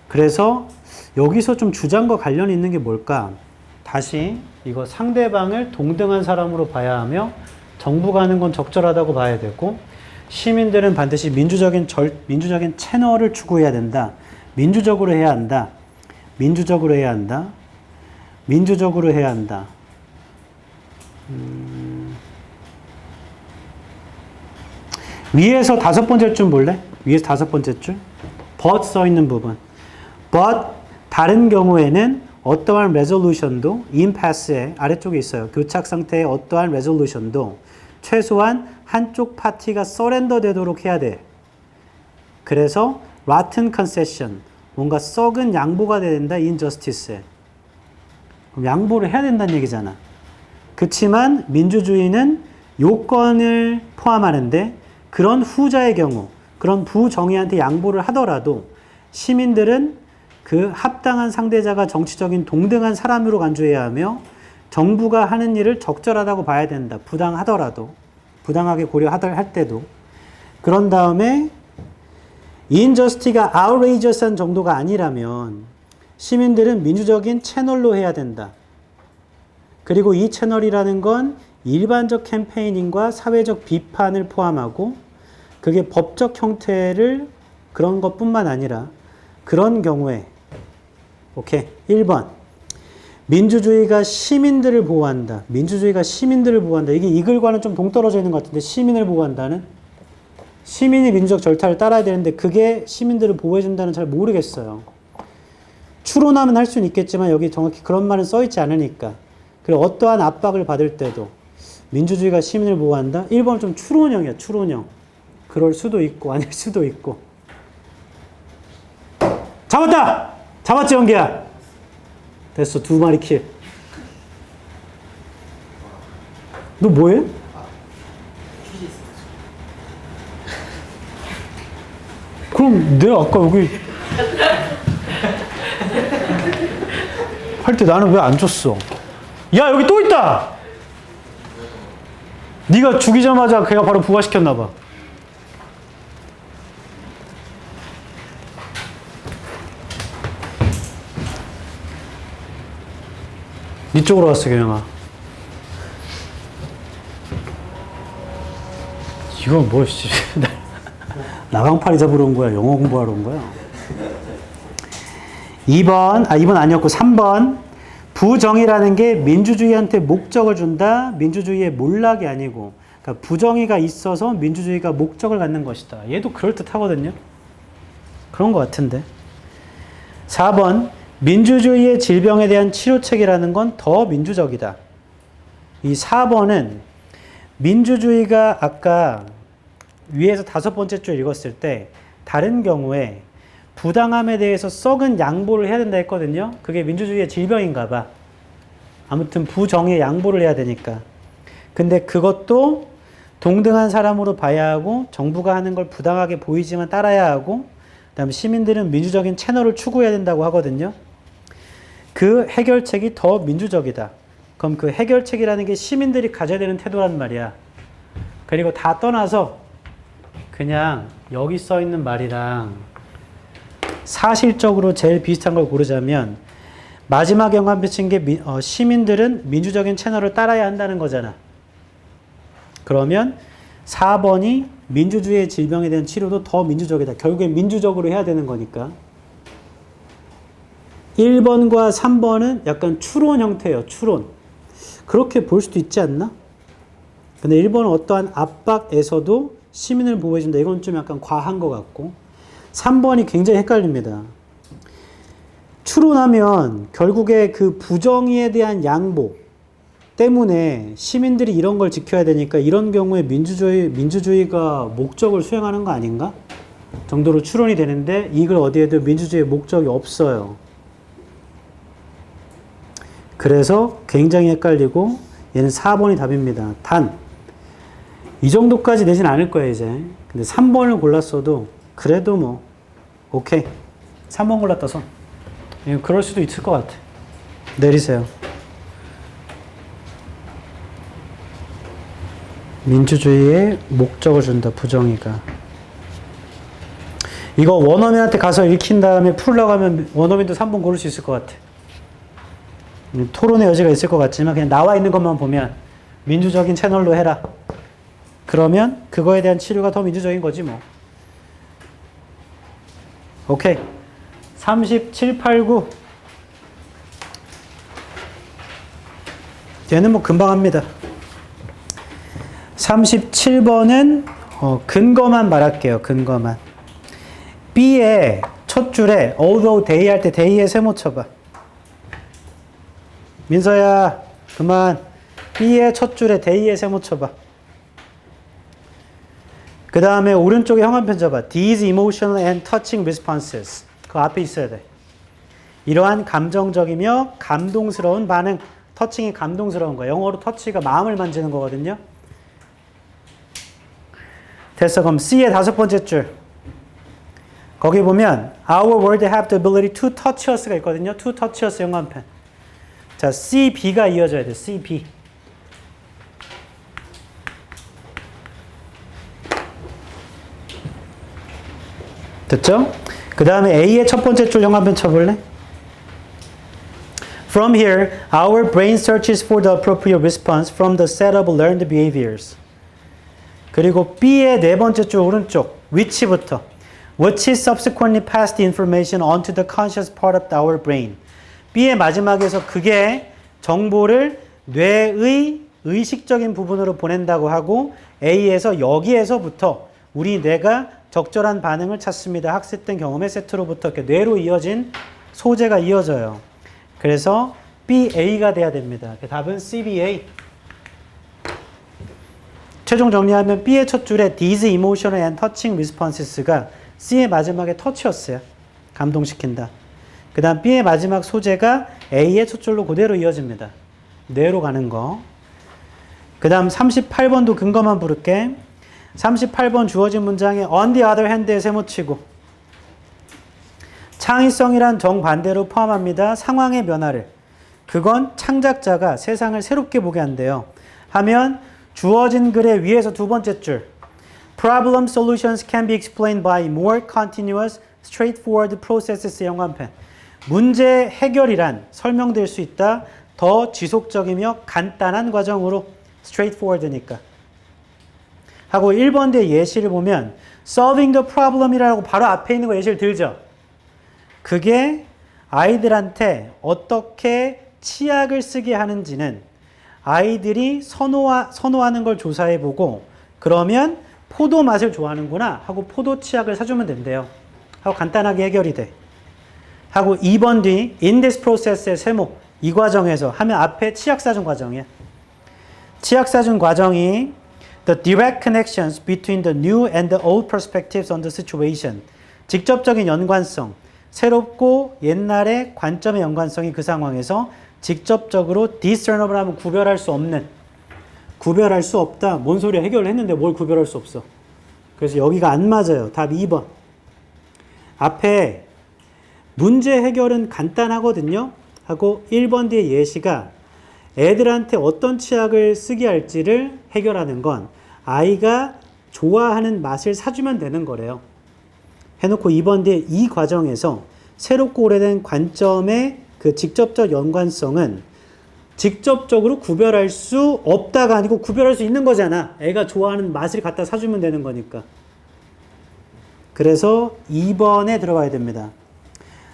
Speaker 1: 그래서 여기서 좀 주장과 관련이 있는 게 뭘까? 다시 이거 상대방을 동등한 사람으로 봐야 하며 정부가 하는 건 적절하다고 봐야 되고 시민들은 반드시 민주적인 채널을 추구해야 된다. 민주적으로 해야 한다. 민주적으로 해야 한다. 민주적으로 해야 한다. 위에서 5번째 줄 볼래? 위에서 5번째 줄. but 써 있는 부분. but 다른 경우에는 어떠한 resolution도 impasse의 아래쪽에 있어요. 교착 상태의 어떠한 resolution도 최소한 한쪽 파티가 서렌더 되도록 해야 돼. 그래서 rotten concession, 뭔가 썩은 양보가 돼야 된다. injustice에. 그럼 양보를 해야 된다는 얘기잖아. 그렇지만 민주주의는 요건을 포함하는데 그런 후자의 경우, 그런 부정의한테 양보를 하더라도 시민들은 그 합당한 상대자가 정치적인 동등한 사람으로 간주해야 하며 정부가 하는 일을 적절하다고 봐야 된다. 부당하더라도. 부당하게 고려할 때도. 그런 다음에 injustice가 outrageous한 정도가 아니라면 시민들은 민주적인 채널로 해야 된다. 그리고 이 채널이라는 건 일반적 캠페이닝과 사회적 비판을 포함하고 그게 법적 형태를 그런 것뿐만 아니라 그런 경우에 오케이. 1번. 민주주의가 시민들을 보호한다. 민주주의가 시민들을 보호한다. 이게 이 글과는 좀 동떨어져 있는 것 같은데 시민을 보호한다는? 시민이 민주적 절차를 따라야 되는데 그게 시민들을 보호해준다는 잘 모르겠어요. 추론하면 할 수는 있겠지만 여기 정확히 그런 말은 써있지 않으니까. 그리고 어떠한 압박을 받을 때도 민주주의가 시민을 보호한다? 1번은 좀 추론형이야. 추론형. 그럴 수도 있고 아닐 수도 있고. 잡았다! 잡았지 연기야? 됐어. 2마리 킬. 너 뭐해? 그럼 내가 아까 여기 할 때 나는 왜 안 줬어? 야 여기 또 있다! 네가 죽이자마자 걔가 바로 부활시켰나 봐. 이쪽으로 왔어, 경영아. 이건 뭐, 씨. 나강파리 잡으러 온 거야? 영어 공부하러 온 거야? 2번 아니었고 3번. 부정의라는 게 민주주의한테 목적을 준다. 민주주의의 몰락이 아니고. 그러니까 부정의가 있어서 민주주의가 목적을 갖는 것이다. 얘도 그럴듯하거든요. 그런 것 같은데. 4번. 민주주의의 질병에 대한 치료책이라는 건 더 민주적이다. 이 4번은 민주주의가 아까 위에서 5번째 줄 읽었을 때 다른 경우에 부당함에 대해서 썩은 양보를 해야 된다 했거든요. 그게 민주주의의 질병인가 봐. 아무튼 부정의 양보를 해야 되니까. 근데 그것도 동등한 사람으로 봐야 하고 정부가 하는 걸 부당하게 보이지만 따라야 하고 그다음에 시민들은 민주적인 채널을 추구해야 된다고 하거든요. 그 해결책이 더 민주적이다. 그럼 그 해결책이라는 게 시민들이 가져야 되는 태도란 말이야. 그리고 다 떠나서 그냥 여기 써 있는 말이랑 사실적으로 제일 비슷한 걸 고르자면 마지막에 연관 펼친 게 시민들은 민주적인 채널을 따라야 한다는 거잖아. 그러면 4번이 민주주의의 질병에 대한 치료도 더 민주적이다. 결국엔 민주적으로 해야 되는 거니까. 1번과 3번은 약간 추론 형태예요. 추론. 그렇게 볼 수도 있지 않나? 근데 1번은 어떠한 압박에서도 시민을 보호해준다. 이건 좀 약간 과한 것 같고 3번이 굉장히 헷갈립니다. 추론하면 결국에 그 부정의에 대한 양보 때문에 시민들이 이런 걸 지켜야 되니까 이런 경우에 민주주의가 목적을 수행하는 거 아닌가? 정도로 추론이 되는데 이걸 어디에도 민주주의의 목적이 없어요. 그래서 굉장히 헷갈리고 얘는 4번이 답입니다. 단, 이 정도까지 내진 않을 거예요, 이제. 근데 3번을 골랐어도 그래도 뭐 오케이. 3번 골랐다 손. 그럴 수도 있을 것 같아. 내리세요. 민주주의의 목적을 준다, 부정의가. 이거 원어민한테 가서 읽힌 다음에 풀려고 하면 원어민도 3번 고를 수 있을 것 같아. 토론의 여지가 있을 것 같지만 그냥 나와 있는 것만 보면 민주적인 채널로 해라. 그러면 그거에 대한 치료가 더 민주적인 거지 뭐. 오케이. 37, 8, 9. 얘는 뭐 금방 합니다. 37번은 근거만 말할게요. 근거만. B의 첫 줄에 although they 할 때 they의 세모 쳐봐. 민서야 그만. B의 첫 줄에 they의 세모 쳐봐. 그 다음에 오른쪽에 형한편 잡아. These emotional and touching responses. 그 앞에 있어야 돼. 이러한 감정적이며 감동스러운 반응. 터칭이 감동스러운 거야. 영어로 터치가 마음을 만지는 거거든요. 됐어. 그럼 C의 5번째 줄. 거기 보면 Our world have the ability to touch us가 있거든요. to touch us 영어한편. 자, C, B가 이어져야 돼. C, B. 됐죠? 그 다음에 A의 첫 번째 줄 영어한편 쳐볼래? From here, our brain searches for the appropriate response from the set of learned behaviors. 그리고 B의 네 번째 줄 오른쪽 which부터 which is subsequently passed the information onto the conscious part of our brain. B의 마지막에서 그게 정보를 뇌의 의식적인 부분으로 보낸다고 하고 A에서 여기에서부터 우리 뇌가 적절한 반응을 찾습니다. 학습된 경험의 세트로부터 이렇게 뇌로 이어진 소재가 이어져요. 그래서 BA가 돼야 됩니다. 답은 CBA. 최종 정리하면 B의 첫 줄에 these emotional and touching responses가 C의 마지막에 touch였어요. 감동시킨다. 그 다음 B의 마지막 소재가 A의 첫 줄로 그대로 이어집니다. 뇌로 가는 거. 그 다음 38번도 근거만 부를게. 38번 주어진 문장에 on the other hand에 세모치고 창의성이란 정반대로 포함합니다. 상황의 변화를. 그건 창작자가 세상을 새롭게 보게 한대요. 하면 주어진 글의 위에서 두 번째 줄 Problem solutions can be explained by more continuous, straightforward processes 영어한편. 문제 해결이란 설명될 수 있다. 더 지속적이며 간단한 과정으로 straightforward니까. 하고 1번대 예시를 보면 solving the problem이라고 바로 앞에 있는 거 예시를 들죠. 그게 아이들한테 어떻게 치약을 쓰게 하는지는 아이들이 선호하는 걸 조사해보고 그러면 포도 맛을 좋아하는구나 하고 포도 치약을 사주면 된대요. 하고 간단하게 해결이 돼. 하고 2번 뒤 in this process의 세모 이 과정에서 하면 앞에 치약 사준 과정이야. 치약 사준 과정이 the direct connections between the new and the old perspectives on the situation. 직접적인 연관성, 새롭고 옛날의 관점의 연관성이 그 상황에서 직접적으로 discernible 하면 구별할 수 없는, 구별할 수 없다. 뭔 소리야? 해결을 했는데 뭘 구별할 수 없어. 그래서 여기가 안 맞아요. 답 2번. 앞에 문제 해결은 간단하거든요. 하고 1번 뒤에 예시가 애들한테 어떤 치약을 쓰게 할지를 해결하는 건 아이가 좋아하는 맛을 사주면 되는 거래요. 해놓고 2번 뒤에 이 과정에서 새롭고 오래된 관점의 그 직접적 연관성은 직접적으로 구별할 수 없다가 아니고 구별할 수 있는 거잖아. 애가 좋아하는 맛을 갖다 사주면 되는 거니까. 그래서 2번에 들어가야 됩니다.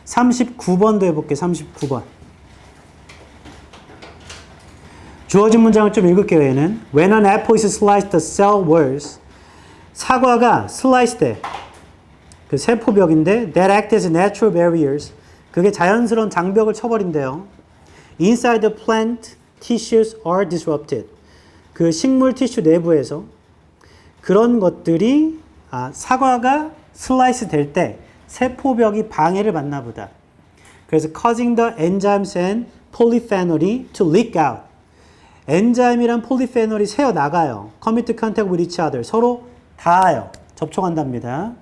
Speaker 1: 39번도 해볼게. 39번. 주어진 문장을 좀 읽을게요. 얘는 When an apple is sliced, the cell walls. 사과가 slice 돼. 그 세포벽인데 that act as natural barriers. 그게 자연스러운 장벽을 쳐버린대요. Inside the plant, tissues are disrupted. 그 식물 티슈 내부에서 그런 것들이 사과가 슬라이스 될 때 세포벽이 방해를 받나 보다. 그래서 causing the enzymes and polyphenol이 to leak out. 엔자임이랑 폴리페놀이 새어 나가요. come into contact with each other. 서로 닿아요. 접촉한답니다.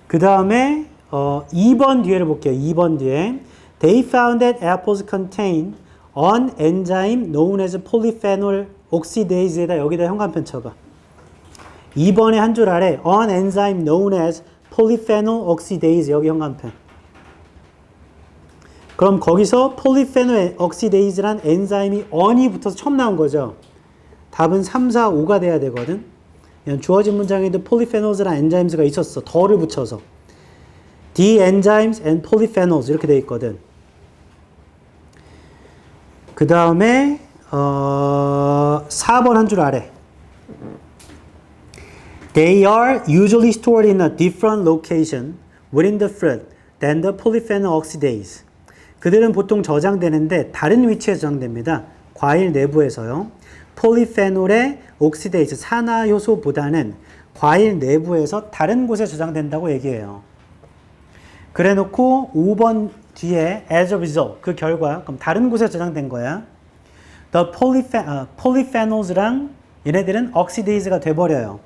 Speaker 1: 그 다음에 2번 뒤에를 볼게요. 2번 뒤에 They found that apples contain an enzyme known as polyphenol oxidase에다 여기다 현관펜 쳐봐. 2번에 한 줄 아래 an enzyme known as polyphenol oxidase 여기 현관펜. 그럼 거기서 polyphenol oxidase란 엔자임이 on이 붙어서 처음 나온 거죠. 답은 3, 4, 5가 돼야 되거든. 주어진 문장에도 polyphenols란 엔자임스가 있었어. 더를 붙여서. The enzymes and polyphenols 이렇게 돼 있거든. 그 다음에 4번 한 줄 아래. They are usually stored in a different location within the fruit than the polyphenol oxidase. 그들은 보통 저장되는데 다른 위치에 저장됩니다. 과일 내부에서요. 폴리페놀의 옥시데이즈 산화 효소보다는 과일 내부에서 다른 곳에 저장된다고 얘기해요. 그래 놓고 5번 뒤에 as a result 그 결과 그럼 다른 곳에 저장된 거야. The polyphenols랑 얘네들은 oxidase가 돼버려요.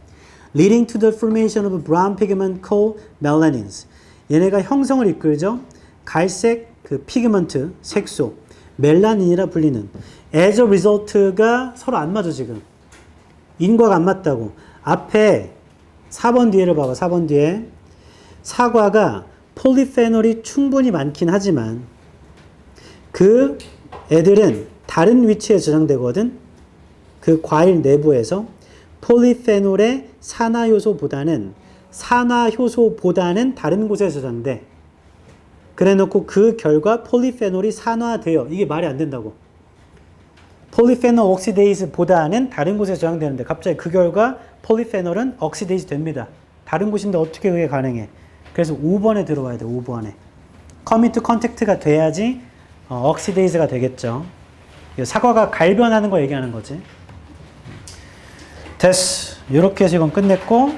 Speaker 1: leading to the formation of a brown pigment called melanins. 얘네가 형성을 이끌죠. 갈색 그 피그먼트, 색소, 멜라닌이라 불리는 as a result가 서로 안 맞아 지금. 인과가 안 맞다고. 앞에 4번 뒤에를 봐봐. 4번 뒤에 사과가 폴리페놀이 충분히 많긴 하지만 그 애들은 다른 위치에 저장되거든. 그 과일 내부에서 폴리페놀의 산화효소보다는 다른 곳에 저장돼. 그래 놓고 그 결과 폴리페놀이 산화돼요. 이게 말이 안 된다고. 폴리페놀 옥시데이즈보다는 다른 곳에 저장되는데 갑자기 그 결과 폴리페놀은 옥시데이즈 됩니다. 다른 곳인데 어떻게 그게 가능해? 그래서 5번에 들어와야 돼. 5번에. come into contact가 돼야지 옥시데이즈가 되겠죠. 사과가 갈변하는 거 얘기하는 거지. 됐어. 이렇게 해서 이건 끝냈고